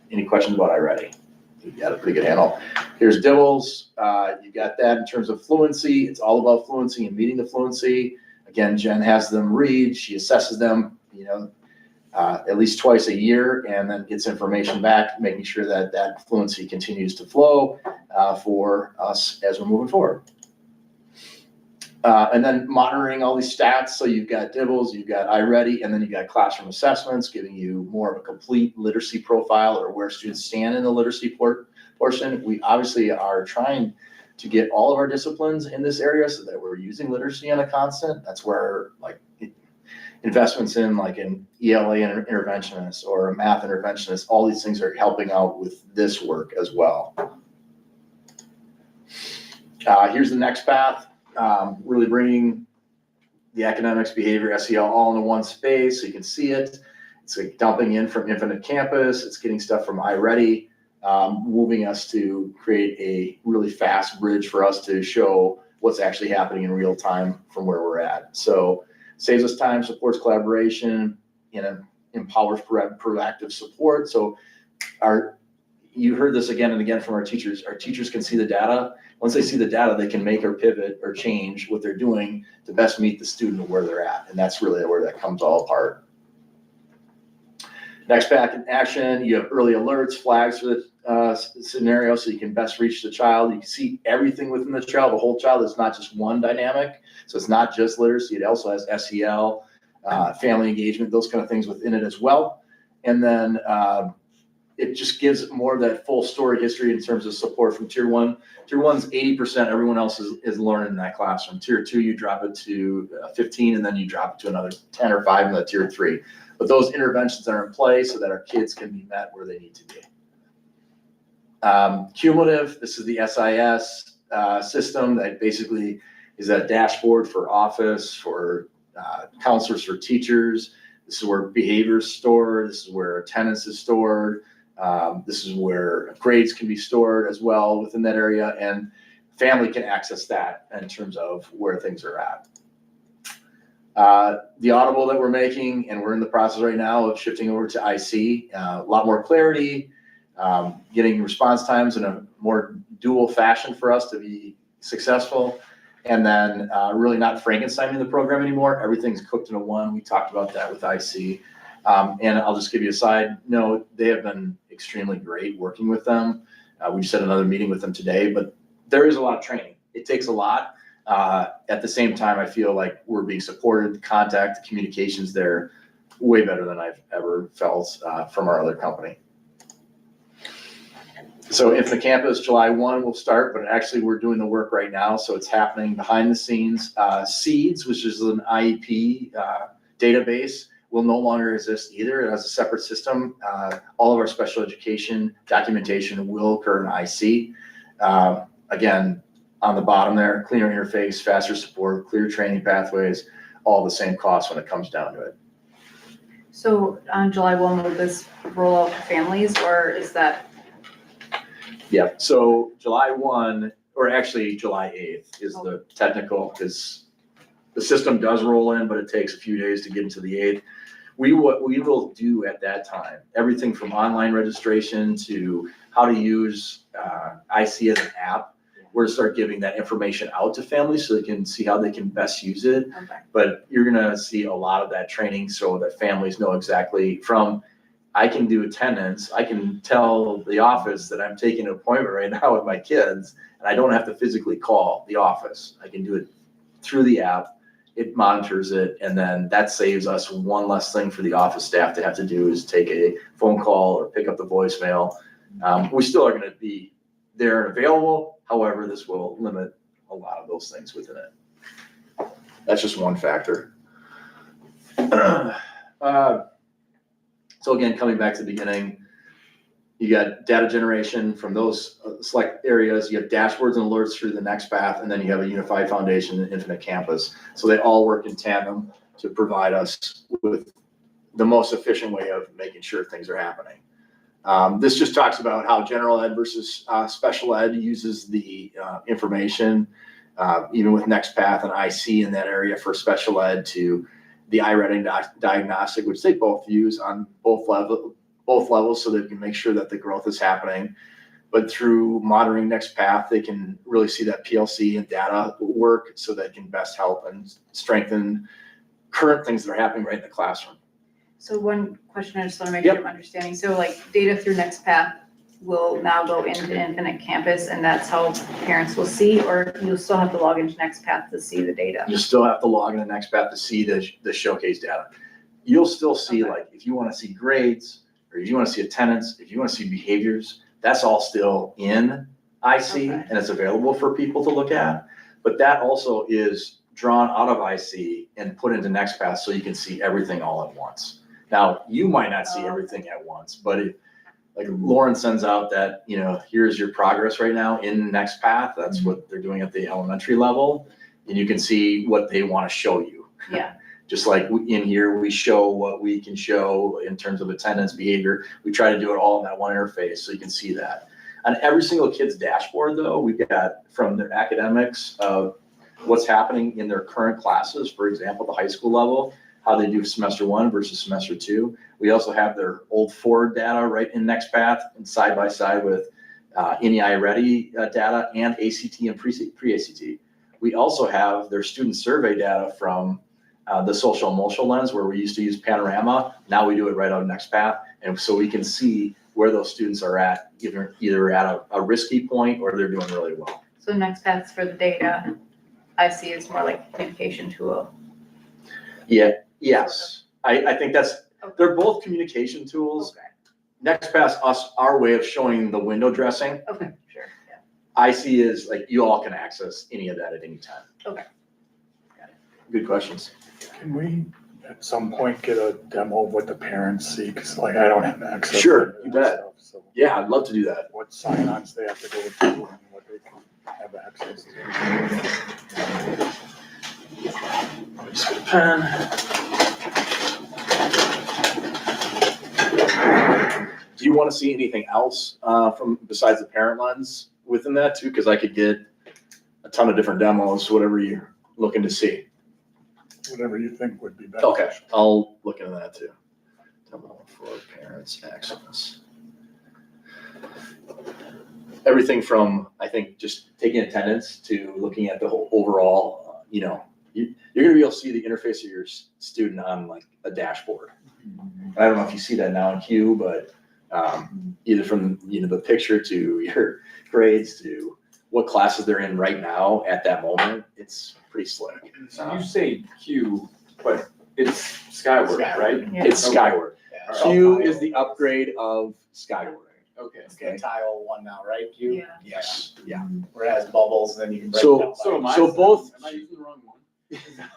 Any questions about iReady? You got a pretty good handle. Here's Dibbles. You got that in terms of fluency. It's all about fluency and meeting the fluency. Again, Jen has them read. She assesses them, at least twice a year and then gets information back, making sure that that fluency continues to flow for us as we're moving forward. And then monitoring all these stats. So you've got Dibbles, you've got iReady, and then you've got classroom assessments giving you more of a complete literacy profile or where students stand in the literacy portion. We obviously are trying to get all of our disciplines in this area so that we're using literacy on a constant. That's where like investments in like an ELA interventionist or a math interventionist, all these things are helping out with this work as well. Here's the next path, really bringing the academics, behavior, SEL all into one space so you can see it. It's like dumping in from Infinite Campus. It's getting stuff from iReady, moving us to create a really fast bridge for us to show what's actually happening in real time from where we're at. So saves us time, supports collaboration, and empowers proactive support. So you heard this again and again from our teachers. Our teachers can see the data. Once they see the data, they can make or pivot or change what they're doing to best meet the student where they're at. And that's really where that comes all apart. Next back in action, you have early alerts, flags for the scenario so you can best reach the child. You can see everything within the child, the whole child. It's not just one dynamic. So it's not just literacy. It also has SEL, family engagement, those kind of things within it as well. And then it just gives more of that full story history in terms of support from tier one. Tier one's 80%, everyone else is learning in that classroom. Tier two, you drop it to 15, and then you drop it to another 10 or 5 in the tier three. But those interventions are in place so that our kids can be met where they need to be. Cumulative, this is the SIS system that basically is a dashboard for office, for counselors, for teachers. This is where behavior is stored. This is where attendance is stored. This is where grades can be stored as well within that area, and family can access that in terms of where things are at. The audible that we're making, and we're in the process right now of shifting over to IC, a lot more clarity, getting response times in a more dual fashion for us to be successful, and then really not Frankensteining the program anymore. Everything's cooked into one. We talked about that with IC. And I'll just give you a side note, they have been extremely great working with them. We just had another meeting with them today, but there is a lot of training. It takes a lot. At the same time, I feel like we're being supported, the contact, the communications there, way better than I've ever felt from our other company. So Infinite Campus, July 1 will start, but actually we're doing the work right now. So it's happening behind the scenes. SEEDS, which is an IEP database, will no longer exist either. It has a separate system. All of our special education documentation will occur in IC. Again, on the bottom there, cleaner interface, faster support, clear training pathways, all the same costs when it comes down to it. So on July 1, will this roll out to families, or is that? Yeah, so July 1, or actually July 8th is the technical, because the system does roll in, but it takes a few days to get into the 8th. We will do at that time, everything from online registration to how to use IC as an app. We're gonna start giving that information out to families so they can see how they can best use it. Okay. But you're gonna see a lot of that training so that families know exactly from, I can do attendance, I can tell the office that I'm taking an appointment right now with my kids, and I don't have to physically call the office. I can do it through the app. It monitors it, and then that saves us one less thing for the office staff to have to do is take a phone call or pick up the voicemail. We still are gonna be there and available. However, this will limit a lot of those things within it. That's just one factor. So again, coming back to the beginning, you got data generation from those select areas. You have dashboards and alerts through the next path, and then you have a unified foundation and Infinite Campus. So they all work in tandem to provide us with the most efficient way of making sure things are happening. This just talks about how general ed versus special ed uses the information, even with NextPath and IC in that area for special ed, to the iReady diagnostic, which they both use on both levels, so they can make sure that the growth is happening. But through monitoring NextPath, they can really see that PLC and data work so they can best help and strengthen current things that are happening right in the classroom. So one question, I just want to make sure I'm understanding. So like data through NextPath will now go into Infinite Campus, and that's how parents will see, or you'll still have to log into NextPath to see the data? You still have to log into NextPath to see the showcase data. You'll still see, like, if you want to see grades, or if you want to see attendance, if you want to see behaviors, that's all still in IC, Okay. and it's available for people to look at. But that also is drawn out of IC and put into NextPath so you can see everything all at once. Now, you might not see everything at once, but like Lauren sends out that, here's your progress right now in NextPath. That's what they're doing at the elementary level. And you can see what they want to show you. Yeah. Just like in here, we show what we can show in terms of attendance, behavior. We try to do it all in that one interface so you can see that. On every single kid's dashboard, though, we've got from their academics of what's happening in their current classes, for example, the high school level, how they do semester 1 versus semester 2. We also have their old forward data right in NextPath and side by side with NEI Ready data and ACT and pre-ACT. We also have their student survey data from the social emotional lens where we used to use Panorama. Now we do it right out of NextPath. And so we can see where those students are at, either at a risky point or they're doing really well. So NextPath's for the data. I see is more like a communication tool. Yes, I think they're both communication tools. Okay. NextPath's our way of showing the window dressing. Okay, sure, yeah. IC is like, you all can access any of that at any time. Okay. Good questions. Can we at some point get a demo of what the parents see? Cause like I don't have access. Sure, to you that bet. stuff, so Yeah, I'd love to do that. what sign-ons they have to go to and what they can have access to. Just get a pen. Do you want to see anything else from besides the parent lens within that too? Because I could get a ton of different demos, whatever you're looking to see. Whatever you think would be better. Okay, I'll look into that too. Demo for parents access. Everything from, I think, just taking attendance to looking at the whole overall, you're gonna be able to see the interface of your student on like a dashboard. I don't know if you see that now in Q, but either from, the picture to your grades to what classes they're in right now at that moment, it's pretty slick. So you say Q, but it's Skyward, right? Yeah. It's Okay. Skyward. Yeah. Q is the upgrade of Skyward. Okay. It's the tile one now, right? You, Yeah. Yes, yeah. where it has bubbles, and then you can break So- it down. So am I. So both- Am I using the wrong one?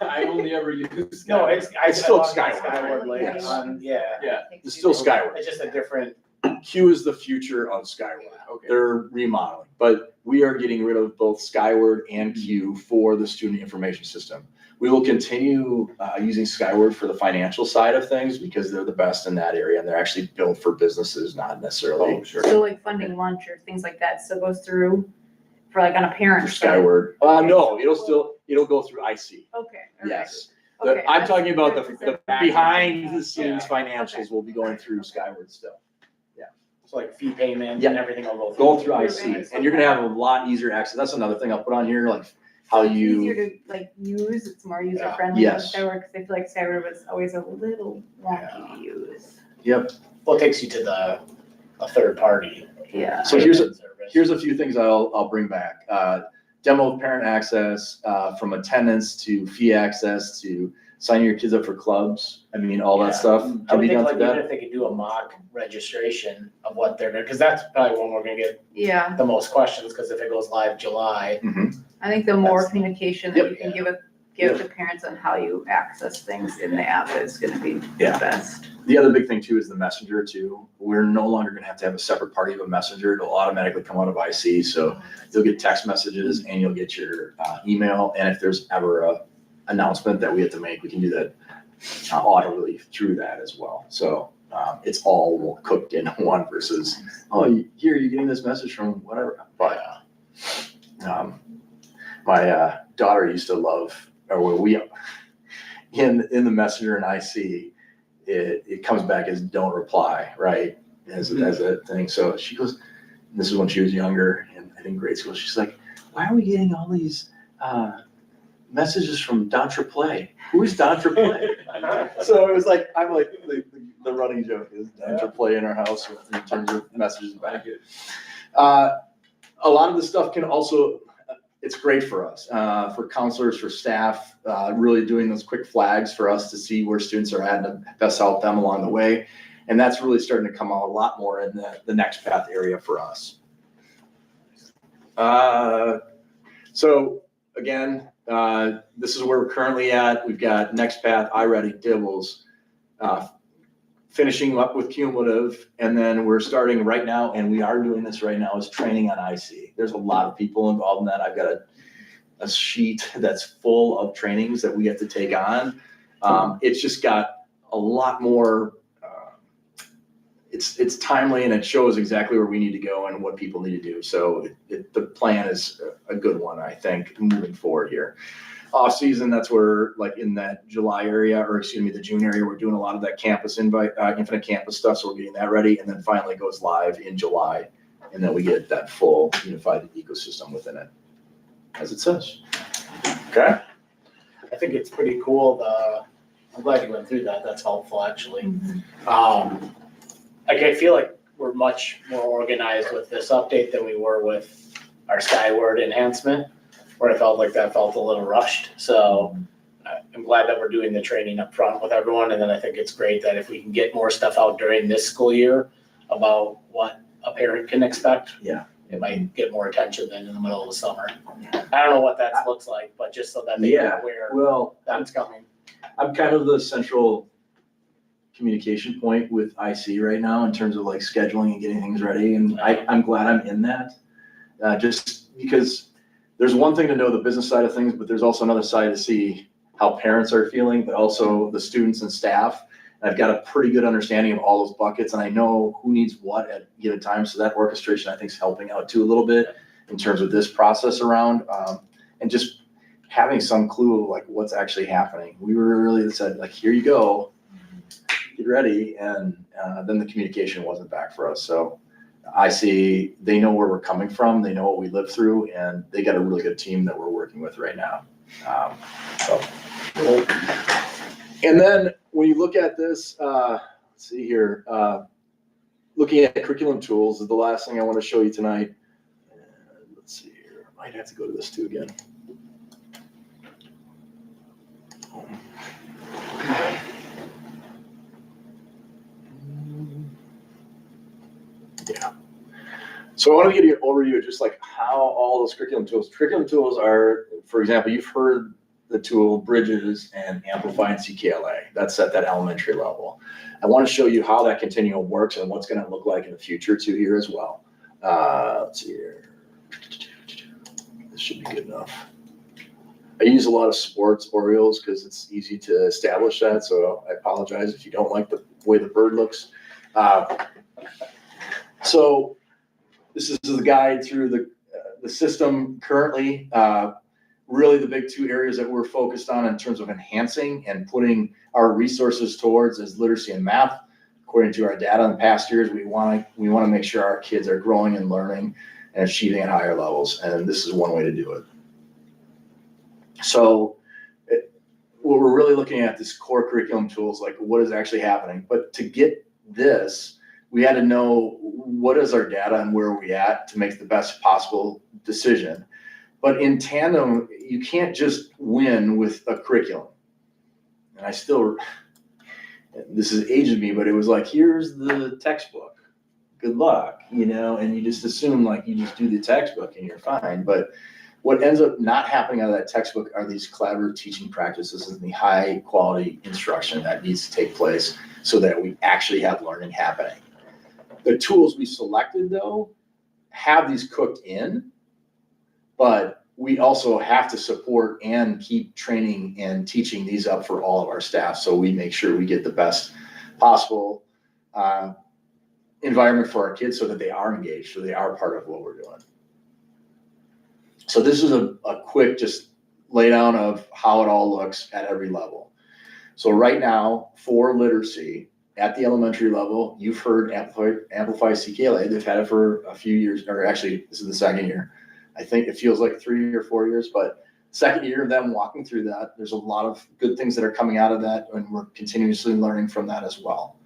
I only ever use Skyward. No, It's still I thought Skyward. Skyward, like, Yes. yeah. Yeah, It's still Skyward. It's just a different. Q is the future of Skyward. okay. They're remodeling, but we are getting rid of both Skyward and Q for the student information system. We will continue using Skyward for the financial side of things because they're the best in that area and they're actually built for businesses, not necessarily Sure. So like funding lunch or things like that still goes through for like on a parent for side? Skyward. No, it'll go through IC. Okay. all right. Yes. Okay, I'm that's talking about the 100% behind the scenes Yeah. financials will be going through Skyward still. So like fee payment Yeah. and everything will Go through IC Okay. and you're gonna have a lot easier access. That's another thing I'll put on here, like how It's you. easier to like use, it's more user friendly. Yes. Skyward, because I feel like Skyward was always a little wonky to use. Yep. Well, it takes you to a third party. Yeah. So here's service. a few things I'll bring back. Demo of parent access, from attendance to fee access to signing your kids up for clubs. I mean, all Yeah. that stuff I can would be think done like through even that. if they could do a mock registration of what they're doing, because that's probably when we're gonna get Yeah, the most questions, because if it goes live July. I think the more That's- communication that Yep. you can give to parents on how you access things in the app is gonna be the Yeah. best. The other big thing too is the messenger too. We're no longer gonna have to have a separate party of a messenger. It'll automatically come out of IC. So you'll get text messages and you'll get your email. And if there's ever a announcement that we have to make, we can do that audibly through that as well. So it's all cooked in one versus, here, you're getting this message from whatever. But my daughter used to love, in the messenger and IC, it comes back as don't reply, right? As a thing. So she goes, and this is when she was younger and I think grade school, she's like, why are we getting all these messages from Don Triplay? Who's Don Triplay? So it was like, I'm like, the running joke is Don Triplay in our house in terms of messages back. A lot of the stuff can also, it's great for us, for counselors, for staff, really doing those quick flags for us to see where students are at and to best help them along the way. And that's really starting to come out a lot more in the NextPath area for us. So again, this is where we're currently at. We've got Next Path, iReady, Dibbles, finishing up with cumulative, and then we're starting right now, and we are doing this right now, is training on IC. There's a lot of people involved in that. I've got a sheet that's full of trainings that we have to take on. It's just got a lot more, it's timely, and it shows exactly where we need to go and what people need to do. So the plan is a good one, I think, moving forward here. Off season, that's where, like in that July area, or excuse me, the June area, we're doing a lot of that campus infinite campus stuff. So we're getting that ready, and then finally it goes live in July, and then we get that full unified ecosystem within it, as it says. Okay. I think it's pretty cool. I'm glad you went through that. That's helpful, actually. Like, I feel like we're much more organized with this update than we were with our Skyward enhancement, where I felt like that felt a little rushed. So I'm glad that we're doing the training up front with everyone. And then I think it's great that if we can get more stuff out during this school year about what a parent can expect. Yeah. It might get more attention than in the middle of the summer. I don't know what that looks like, but just so that they are aware Well, that's coming. I'm kind of the central communication point with IC right now in terms of like scheduling and getting things ready. And I'm glad I'm in that, just because there's one thing to know the business side of things, but there's also another side to see how parents are feeling, but also the students and staff. And I've got a pretty good understanding of all those buckets, and I know who needs what at a given time. So that orchestration, I think, is helping out too a little bit in terms of this process around, and just having some clue of like what's actually happening. We were really said like, here you go, get ready, and then the communication wasn't back for us. So I see they know where we're coming from, they know what we lived through, and they got a really good team that we're working with right now. And then when you look at this, let's see here, looking at curriculum tools is the last thing I want to show you tonight. Let's see here, I might have to go to this too again. Yeah. So I want to give you an overview of just like how all those curriculum tools are, for example, you've heard the tool Bridges and Amplify and CKLA. That's at that elementary level. I want to show you how that continuum works and what's going to look like in the future too here as well. Let's see here. This should be good enough. I use a lot of sports Orioles because it's easy to establish that. So I apologize if you don't like the way the bird looks. So this is the guide through the system currently. Really the big two areas that we're focused on in terms of enhancing and putting our resources towards is literacy and math. According to our data in past years, we want to make sure our kids are growing and learning and achieving at higher levels. And this is one way to do it. So what we're really looking at this core curriculum tools, like what is actually happening. But to get this, we had to know what is our data and where are we at to make the best possible decision. But in tandem, you can't just win with a curriculum. And I still, this is aged me, but it was like, here's the textbook, good luck, and you just assume like you just do the textbook and you're fine. But what ends up not happening out of that textbook are these collaborative teaching practices and the high quality instruction that needs to take place so that we actually have learning happening. The tools we selected though have these cooked in, but we also have to support and keep training and teaching these up for all of our staff. So we make sure we get the best possible environment for our kids so that they are engaged, so they are part of what we're doing. So this is a quick just lay down of how it all looks at every level. So right now for literacy at the elementary level, you've heard Amplify CKLA. They've had it for a few years, or actually this is the second year. I think it feels like 3 or 4 years, but second year of them walking through that, there's a lot of good things that are coming out of that, and we're continuously learning from that as well.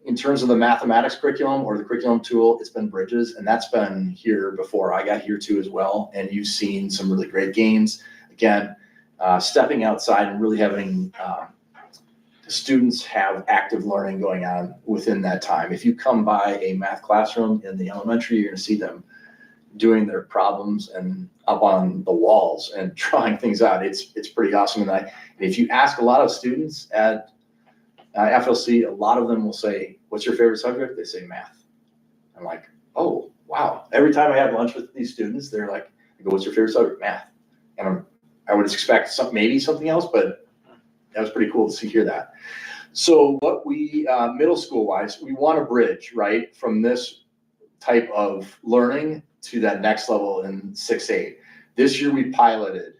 In terms of the mathematics curriculum or the curriculum tool, it's been Bridges, and that's been here before I got here too as well. And you've seen some really great gains. Again, stepping outside and really having the students have active learning going on within that time. If you come by a math classroom in the elementary, you're gonna see them doing their problems and up on the walls and trying things out. It's pretty awesome. And if you ask a lot of students at FLC, a lot of them will say, "What's your favorite subject?" They say math. I'm like, oh, wow. Every time I have lunch with these students, they're like, I go, "What's your favorite subject?" Math. And I would expect maybe something else, but that was pretty cool to hear that. So what we, middle school wise, we want to bridge, right, from this type of learning to that next level in 6-8. This year we piloted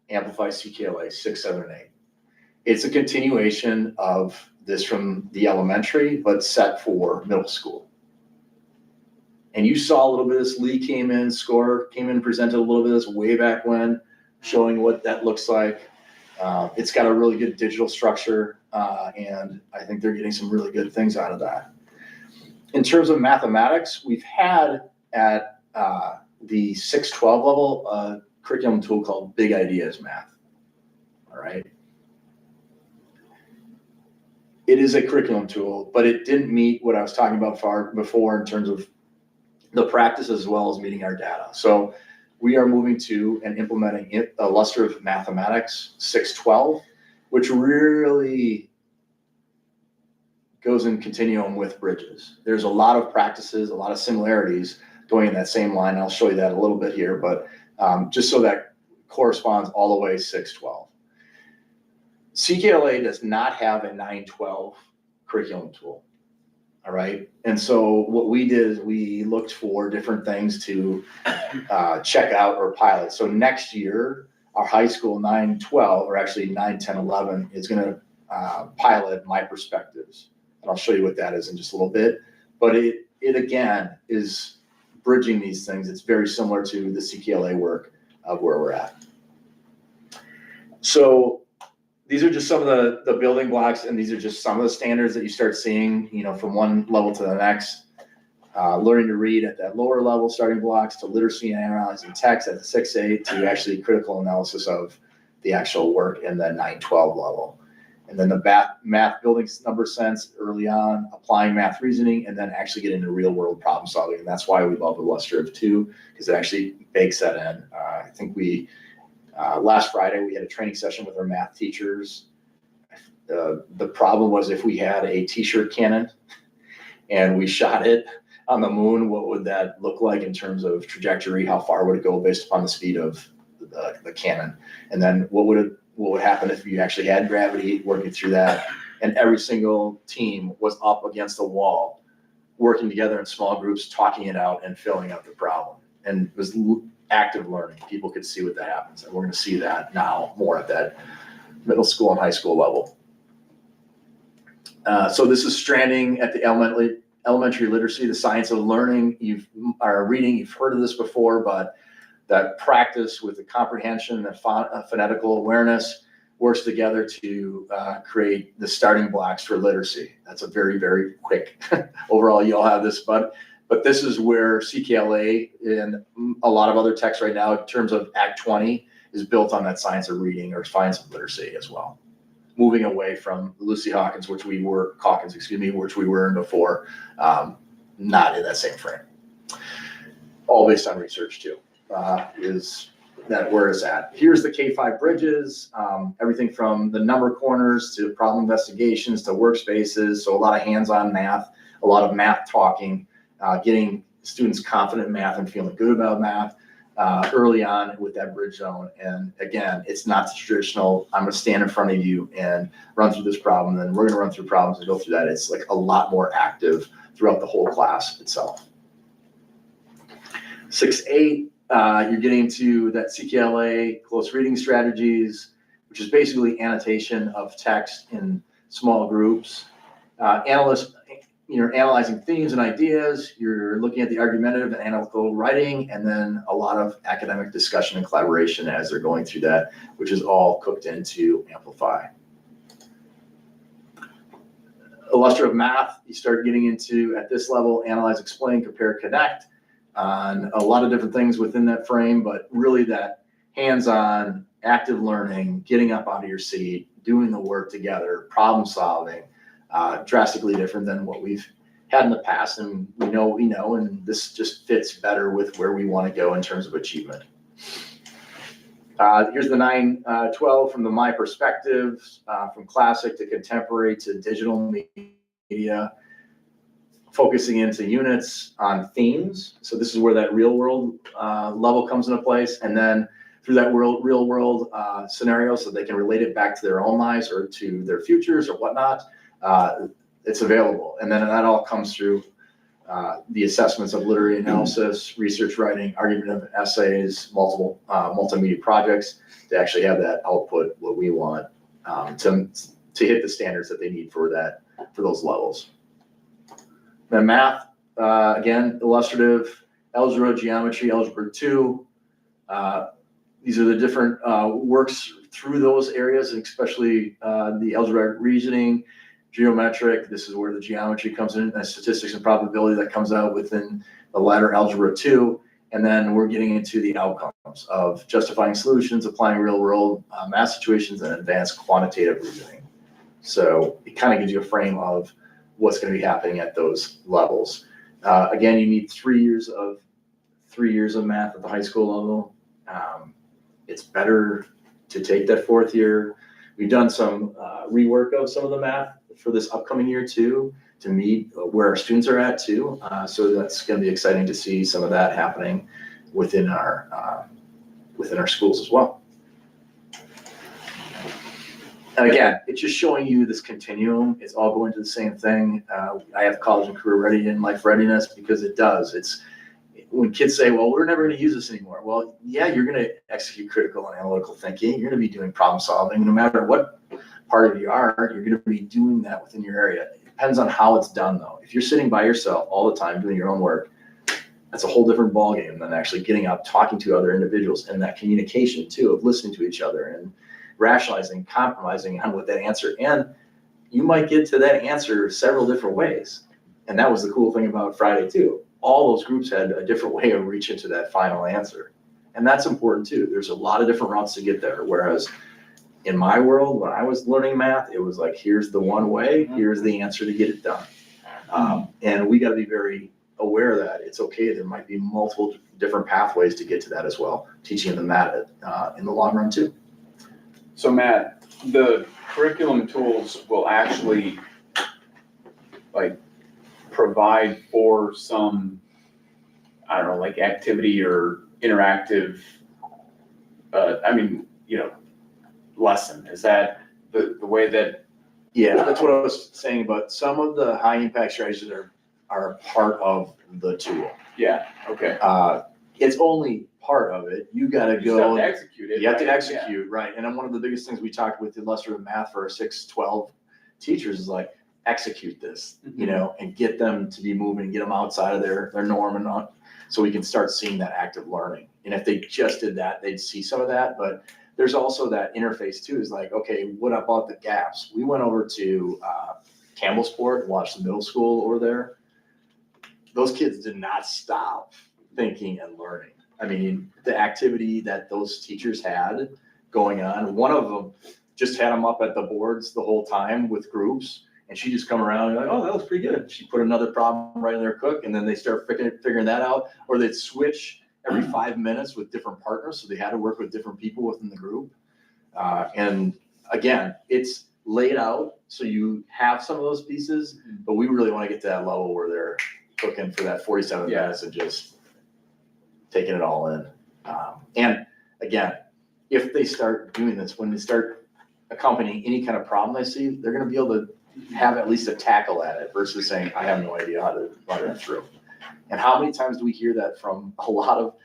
Amplify CKLA 6, 7, and 8. It's a continuation of this from the elementary, but set for middle school. And you saw a little bit of this. Lee came in, presented a little bit of this way back when, showing what that looks like. It's got a really good digital structure, and I think they're getting some really good things out of that. In terms of mathematics, we've had at the 6-12 level a curriculum tool called Big Ideas Math. All right. It is a curriculum tool, but it didn't meet what I was talking about before in terms of the practice as well as meeting our data. So we are moving to and implementing illustrative mathematics 6-12, which really goes in continuum with bridges. There's a lot of practices, a lot of similarities going in that same line. I'll show you that a little bit here, but just so that corresponds all the way 6-12. CKLA does not have a 9-12 curriculum tool. All right. And so what we did is we looked for different things to check out or pilot. So next year, our high school 9-12, or actually 9-10-11, is going to pilot My Perspectives. And I'll show you what that is in just a little bit. But it again is bridging these things. It's very similar to the CKLA work of where we're at. So these are just some of the building blocks, and these are just some of the standards that you start seeing, from one level to the next. Learning to read at that lower level starting blocks, to literacy and analyzing text at the 6-8, to actually critical analysis of the actual work in the 9-12 level. And then the math building number sense early on, applying math reasoning, and then actually getting into real world problem solving. And that's why we love illustrative too, because it actually bakes that in. I think last Friday, we had a training session with our math teachers. The problem was if we had a t-shirt cannon and we shot it on the moon, what would that look like in terms of trajectory? How far would it go based upon the speed of the cannon? And then what would happen if you actually had gravity working through that? And every single team was up against the wall, working together in small groups, talking it out and filling out the problem. And it was active learning. People could see what that happens. And we're going to see that now more at that middle school and high school level. So this is stranding at the elementary literacy, the science of learning. You've heard of this before, but that practice with the comprehension and phonetical awareness works together to create the starting blocks for literacy. That's a very, very quick overall. You all have this, but this is where CKLA and a lot of other texts right now in terms of Act 20 is built on that science of reading or science of literacy as well. Moving away from Lucy Hawkins, which we were in before, not in that same frame. All based on research too, is that where it's at. Here's the K-5 bridges, everything from the number corners to problem investigations to workspaces. So a lot of hands-on math, a lot of math talking, getting students confident in math and feeling good about math early on with that bridge zone. And again, it's not the traditional, I'm going to stand in front of you and run through this problem, and then we're going to run through problems and go through that. It's like a lot more active throughout the whole class itself. 6-8, you're getting to that CKLA close reading strategies, which is basically annotation of text in small groups. You're analyzing themes and ideas, you're looking at the argumentative and analytical writing, and then a lot of academic discussion and collaboration as they're going through that, which is all cooked into Amplify. Illustrative math, you start getting into, at this level, analyze, explain, compare, connect on a lot of different things within that frame, but really that hands-on, active learning, getting up out of your seat, doing the work together, problem solving, drastically different than what we've had in the past, and we know what we know, and this just fits better with where we want to go in terms of achievement. Here's the 9-12 from my perspective, from classic to contemporary to digital media, focusing into units on themes. So this is where that real world level comes into place, and then through that real world scenario, so they can relate it back to their own lives or to their futures or whatnot. It's available, and then that all comes through the assessments of literary analysis, research writing, argumentative essays, multiple multimedia projects to actually have that output what we want to hit the standards that they need for those levels. Then math, again, illustrative, algebra, geometry, algebra 2. These are the different works through those areas, and especially the algebraic reasoning, geometric. This is where the geometry comes in, and statistics and probability that comes out within the latter algebra 2. And then we're getting into the outcomes of justifying solutions, applying real world math situations, and advanced quantitative reasoning. So it kind of gives you a frame of what's going to be happening at those levels. Again, you need 3 years of math at the high school level. It's better to take that 4th year. We've done some rework of some of the math for this upcoming year too, to meet where our students are at too. So that's going to be exciting to see some of that happening within our schools as well. And again, it's just showing you this continuum. It's all going to the same thing. I have college and career ready and life readiness because it does. It's when kids say, well, we're never going to use this anymore. Well, yeah, you're going to execute critical and analytical thinking. You're going to be doing problem solving. No matter what part of you are, you're going to be doing that within your area. It depends on how it's done, though. If you're sitting by yourself all the time doing your own work, that's a whole different ballgame than actually getting out, talking to other individuals, and that communication, too, of listening to each other and rationalizing, compromising on what that answer. And you might get to that answer several different ways. And that was the cool thing about Friday, too. All those groups had a different way of reaching to that final answer. And that's important too. There's a lot of different routes to get there. Whereas in my world, when I was learning math, it was like, here's the one way, here's the answer to get it done. And we got to be very aware that it's okay. There might be multiple different pathways to get to that as well. Teaching them that in the long run too. So Matt, the curriculum tools will actually provide for some, I don't know, like activity or interactive, lesson. Is that the way that? Yeah, that's what I was saying about some of the high impact strategies are part of the tool. Yeah, okay. It's only part of it. You got to You just have go. to execute it. You have to right? execute, right? And then one of the biggest things we talked with illustrative math for our 6-12 teachers is like, execute this, and get them to be moving, get them outside of their norm and not, so we can start seeing that active learning. And if they just did that, they'd see some of that. But there's also that interface too, is like, okay, what about the gaps? We went over to Campbellsport and watched the middle school over there. Those kids did not stop thinking and learning. I mean, the activity that those teachers had going on, one of them just had them up at the boards the whole time with groups. And she just come around and like, oh, that was pretty good. She put another problem right in their cook, and then they start figuring that out. Or they'd switch every 5 minutes with different partners, so they had to work with different people within the group. And again, it's laid out so you have some of those pieces, but we really want to get to that level where they're cooking for that 47 minutes and just taking it all in. And again, if they start doing this, when they start accompanying any kind of problem they see, they're going to be able to have at least a tackle at it versus saying, I have no idea how to run it through. And how many times do we hear that from a lot of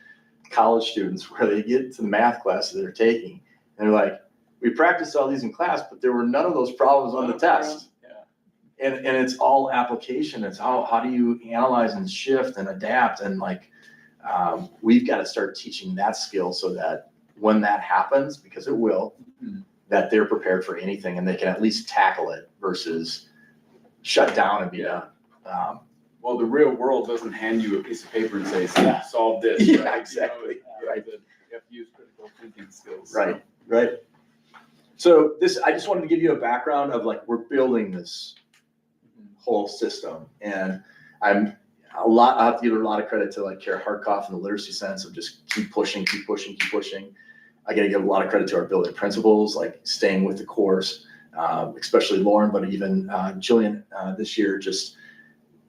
college students where they get to the math classes they're taking and they're like, we practiced all these in class, but there were none of those problems on the test. Yeah. And it's all application. It's how do you analyze and shift and adapt? And we've got to start teaching that skill so that when that happens, because it will, that they're prepared for anything and they can at least tackle it versus shut down and be done. Well, the real world doesn't hand you a piece of paper and say, solve this. Yeah, right? exactly. Right. You have to use critical thinking skills. Right. So I just wanted to give you a background of we're building this whole system. And I have to give a lot of credit to like Kara Hartkoff and the literacy sense of just keep pushing. I got to give a lot of credit to our building principals, like staying with the course, especially Lauren, but even Jillian this year, just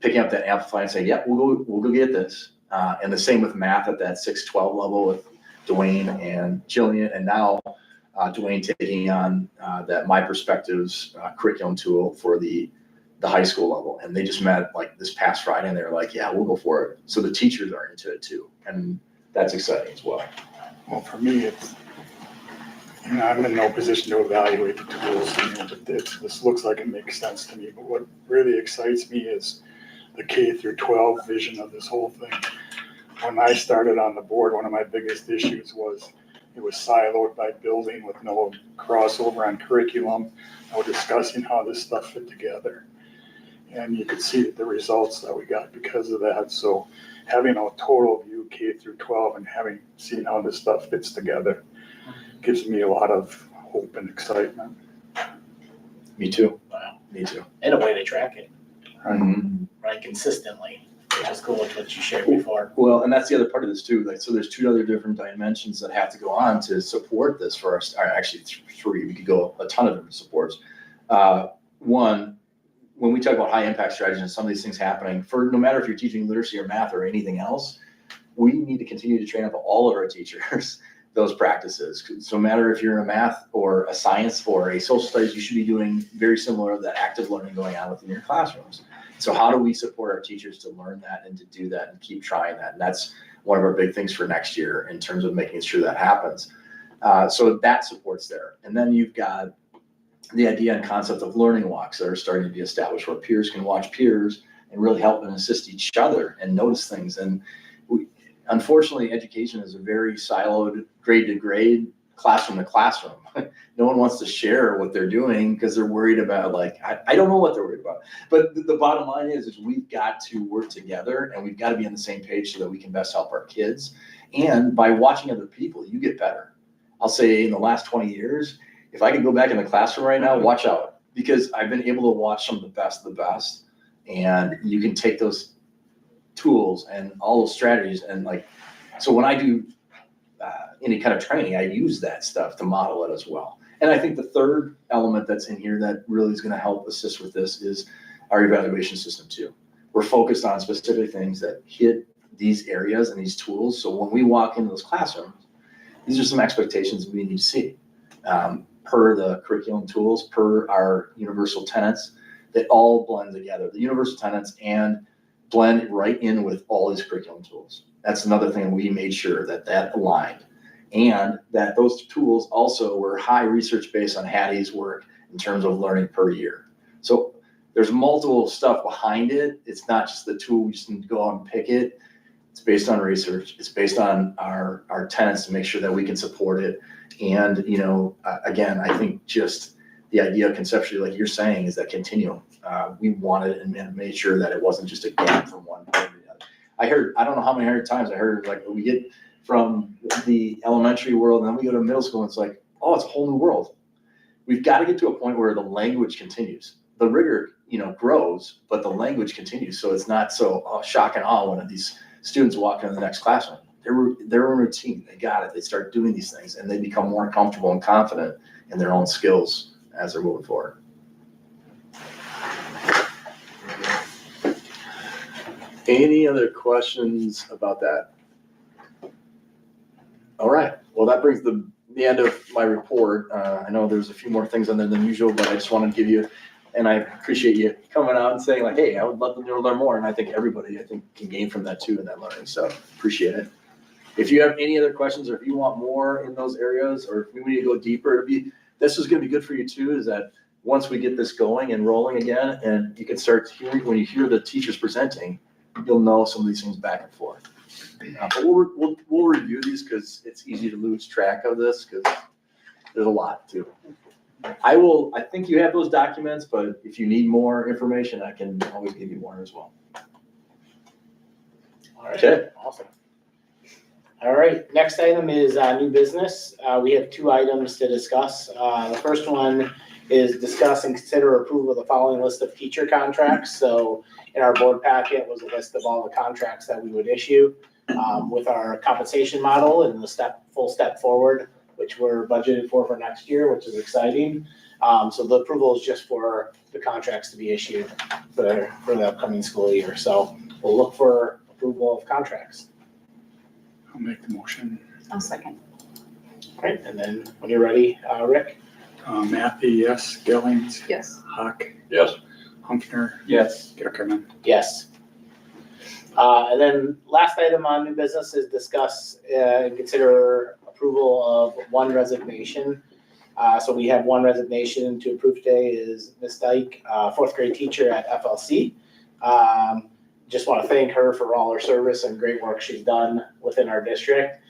picking up that amplify and saying, "Yep, we'll go get this." And the same with math at that 6-12 level with Dwayne and Jillian, and now Dwayne taking on that My Perspectives curriculum tool for the high school level. And they just met like this past Friday and they're like, "Yeah, we'll go for it." So the teachers are into it too. And that's exciting as well. Well, for me, it's, I'm in no position to evaluate the tools, but this looks like it makes sense to me. But what really excites me is the K through 12 vision of this whole thing. When I started on the board, one of my biggest issues was it was siloed by building with no crossover on curriculum, no discussing how this stuff fit together. And you could see the results that we got because of that. So having a total view K through 12 and seen how this stuff fits together gives me a lot of hope and excitement. Me too. Wow. Me too. And a way to track it, Mhm. right, consistently, which is cool with what you shared before. Well, and that's the other part of this too. Like, so there's 2 other different dimensions that have to go on to support this for us. Or actually 3. We could go a ton of different supports. One, when we talk about high impact strategies and some of these things happening, for no matter if you're teaching literacy or math or anything else, we need to continue to train up all of our teachers those practices. So no matter if you're in a math or a science or a social studies, you should be doing very similar to that active learning going on within your classrooms. So how do we support our teachers to learn that and to do that and keep trying that? And that's one of our big things for next year in terms of making sure that happens. So that support's there. And then you've got the idea and concept of learning walks that are starting to be established where peers can watch peers and really help and assist each other and notice things. And unfortunately, education is a very siloed, grade to grade, classroom to classroom. No one wants to share what they're doing because they're worried about, like, I don't know what they're worried about. But the bottom line is we've got to work together and we've got to be on the same page so that we can best help our kids. And by watching other people, you get better. I'll say in the last 20 years, if I could go back in the classroom right now, watch out, because I've been able to watch some of the best, and you can take those tools and all those strategies and like, so when I do any kind of training, I use that stuff to model it as well. And I think the third element that's in here that really is going to help assist with this is our evaluation system too. We're focused on specific things that hit these areas and these tools. So when we walk into those classrooms, these are some expectations we need to see per the curriculum tools, per our universal tenets that all blend together. The universal tenets and blend right in with all these curriculum tools. That's another thing we made sure that aligned, and that those tools also were high research based on Hattie's work in terms of learning per year. So there's multiple stuff behind it. It's not just the tool, we just need to go out and pick it. It's based on research. It's based on our tenets to make sure that we can support it. And, again, I think just the idea conceptually, like you're saying, is that continuum. We wanted and made sure that it wasn't just a gap from one point to the other. I don't know how many hundred times I heard, like, we get from the elementary world and then we go to middle school and it's like, oh, it's a whole new world. We've got to get to a point where the language continues. The rigor, grows, but the language continues. So it's not so shock and awe when these students walk into the next classroom. They're in routine. They got it. They start doing these things and they become more comfortable and confident in their own skills as they're moving forward. Any other questions about that? All right. Well, that brings the end of my report. I know there's a few more things on there than usual, but I just wanted to give you, and I appreciate you coming out and saying like, hey, I would love them to learn more. And I think everybody, can gain from that too in that learning. So appreciate it. If you have any other questions or if you want more in those areas or if we need to go deeper, this is going to be good for you too, is that once we get this going and rolling again, and you can start hearing, when you hear the teachers presenting, you'll know some of these things back and forth. But we'll review these because it's easy to lose track of this because there's a lot too. I think you have those documents, but if you need more information, I can always give you more as well. All right. Okay. Awesome. All right, next item is new business. We have 2 items to discuss. The first one is discuss and consider approval of the following list of teacher contracts. So in our board packet was a list of all the contracts that we would issue with our compensation model and the full step forward, which we're budgeted for next year, which is exciting. So the approval is just for the contracts to be issued for the upcoming school year. So we'll look for approval of contracts. I'll make the motion. I'll second. All right, and then when you're ready, Rick? Matthew, yes. Gillings, Yes. Hawk, Yes, Hunter, Yes. Geckerman. Yes. And then last item on new business is discuss and consider approval of one resignation. So we have one resignation to approve today is Ms. Dyke, fourth grade teacher at FLC. Just want to thank her for all her service and great work she's done within our district.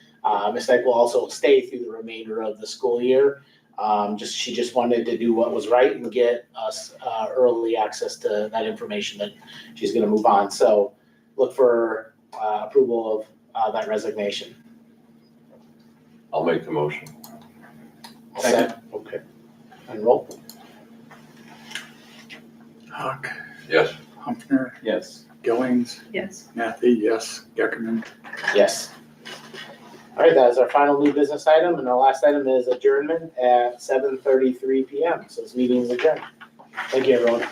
Ms. Dyke will also stay through the remainder of the school year. She just wanted to do what was right and get us early access to that information that she's going to move on. So look for approval of that resignation. I'll make the motion. Second. Okay. And roll. Hawk, Yes, Hunter, Yes. Gillings, Yes. Matthew, yes. Geckerman. Yes. All right, that is our final new business item, and our last item is adjournment at 7:33 PM. So this meeting is adjourned. Thank you, everyone.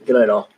Good night, all.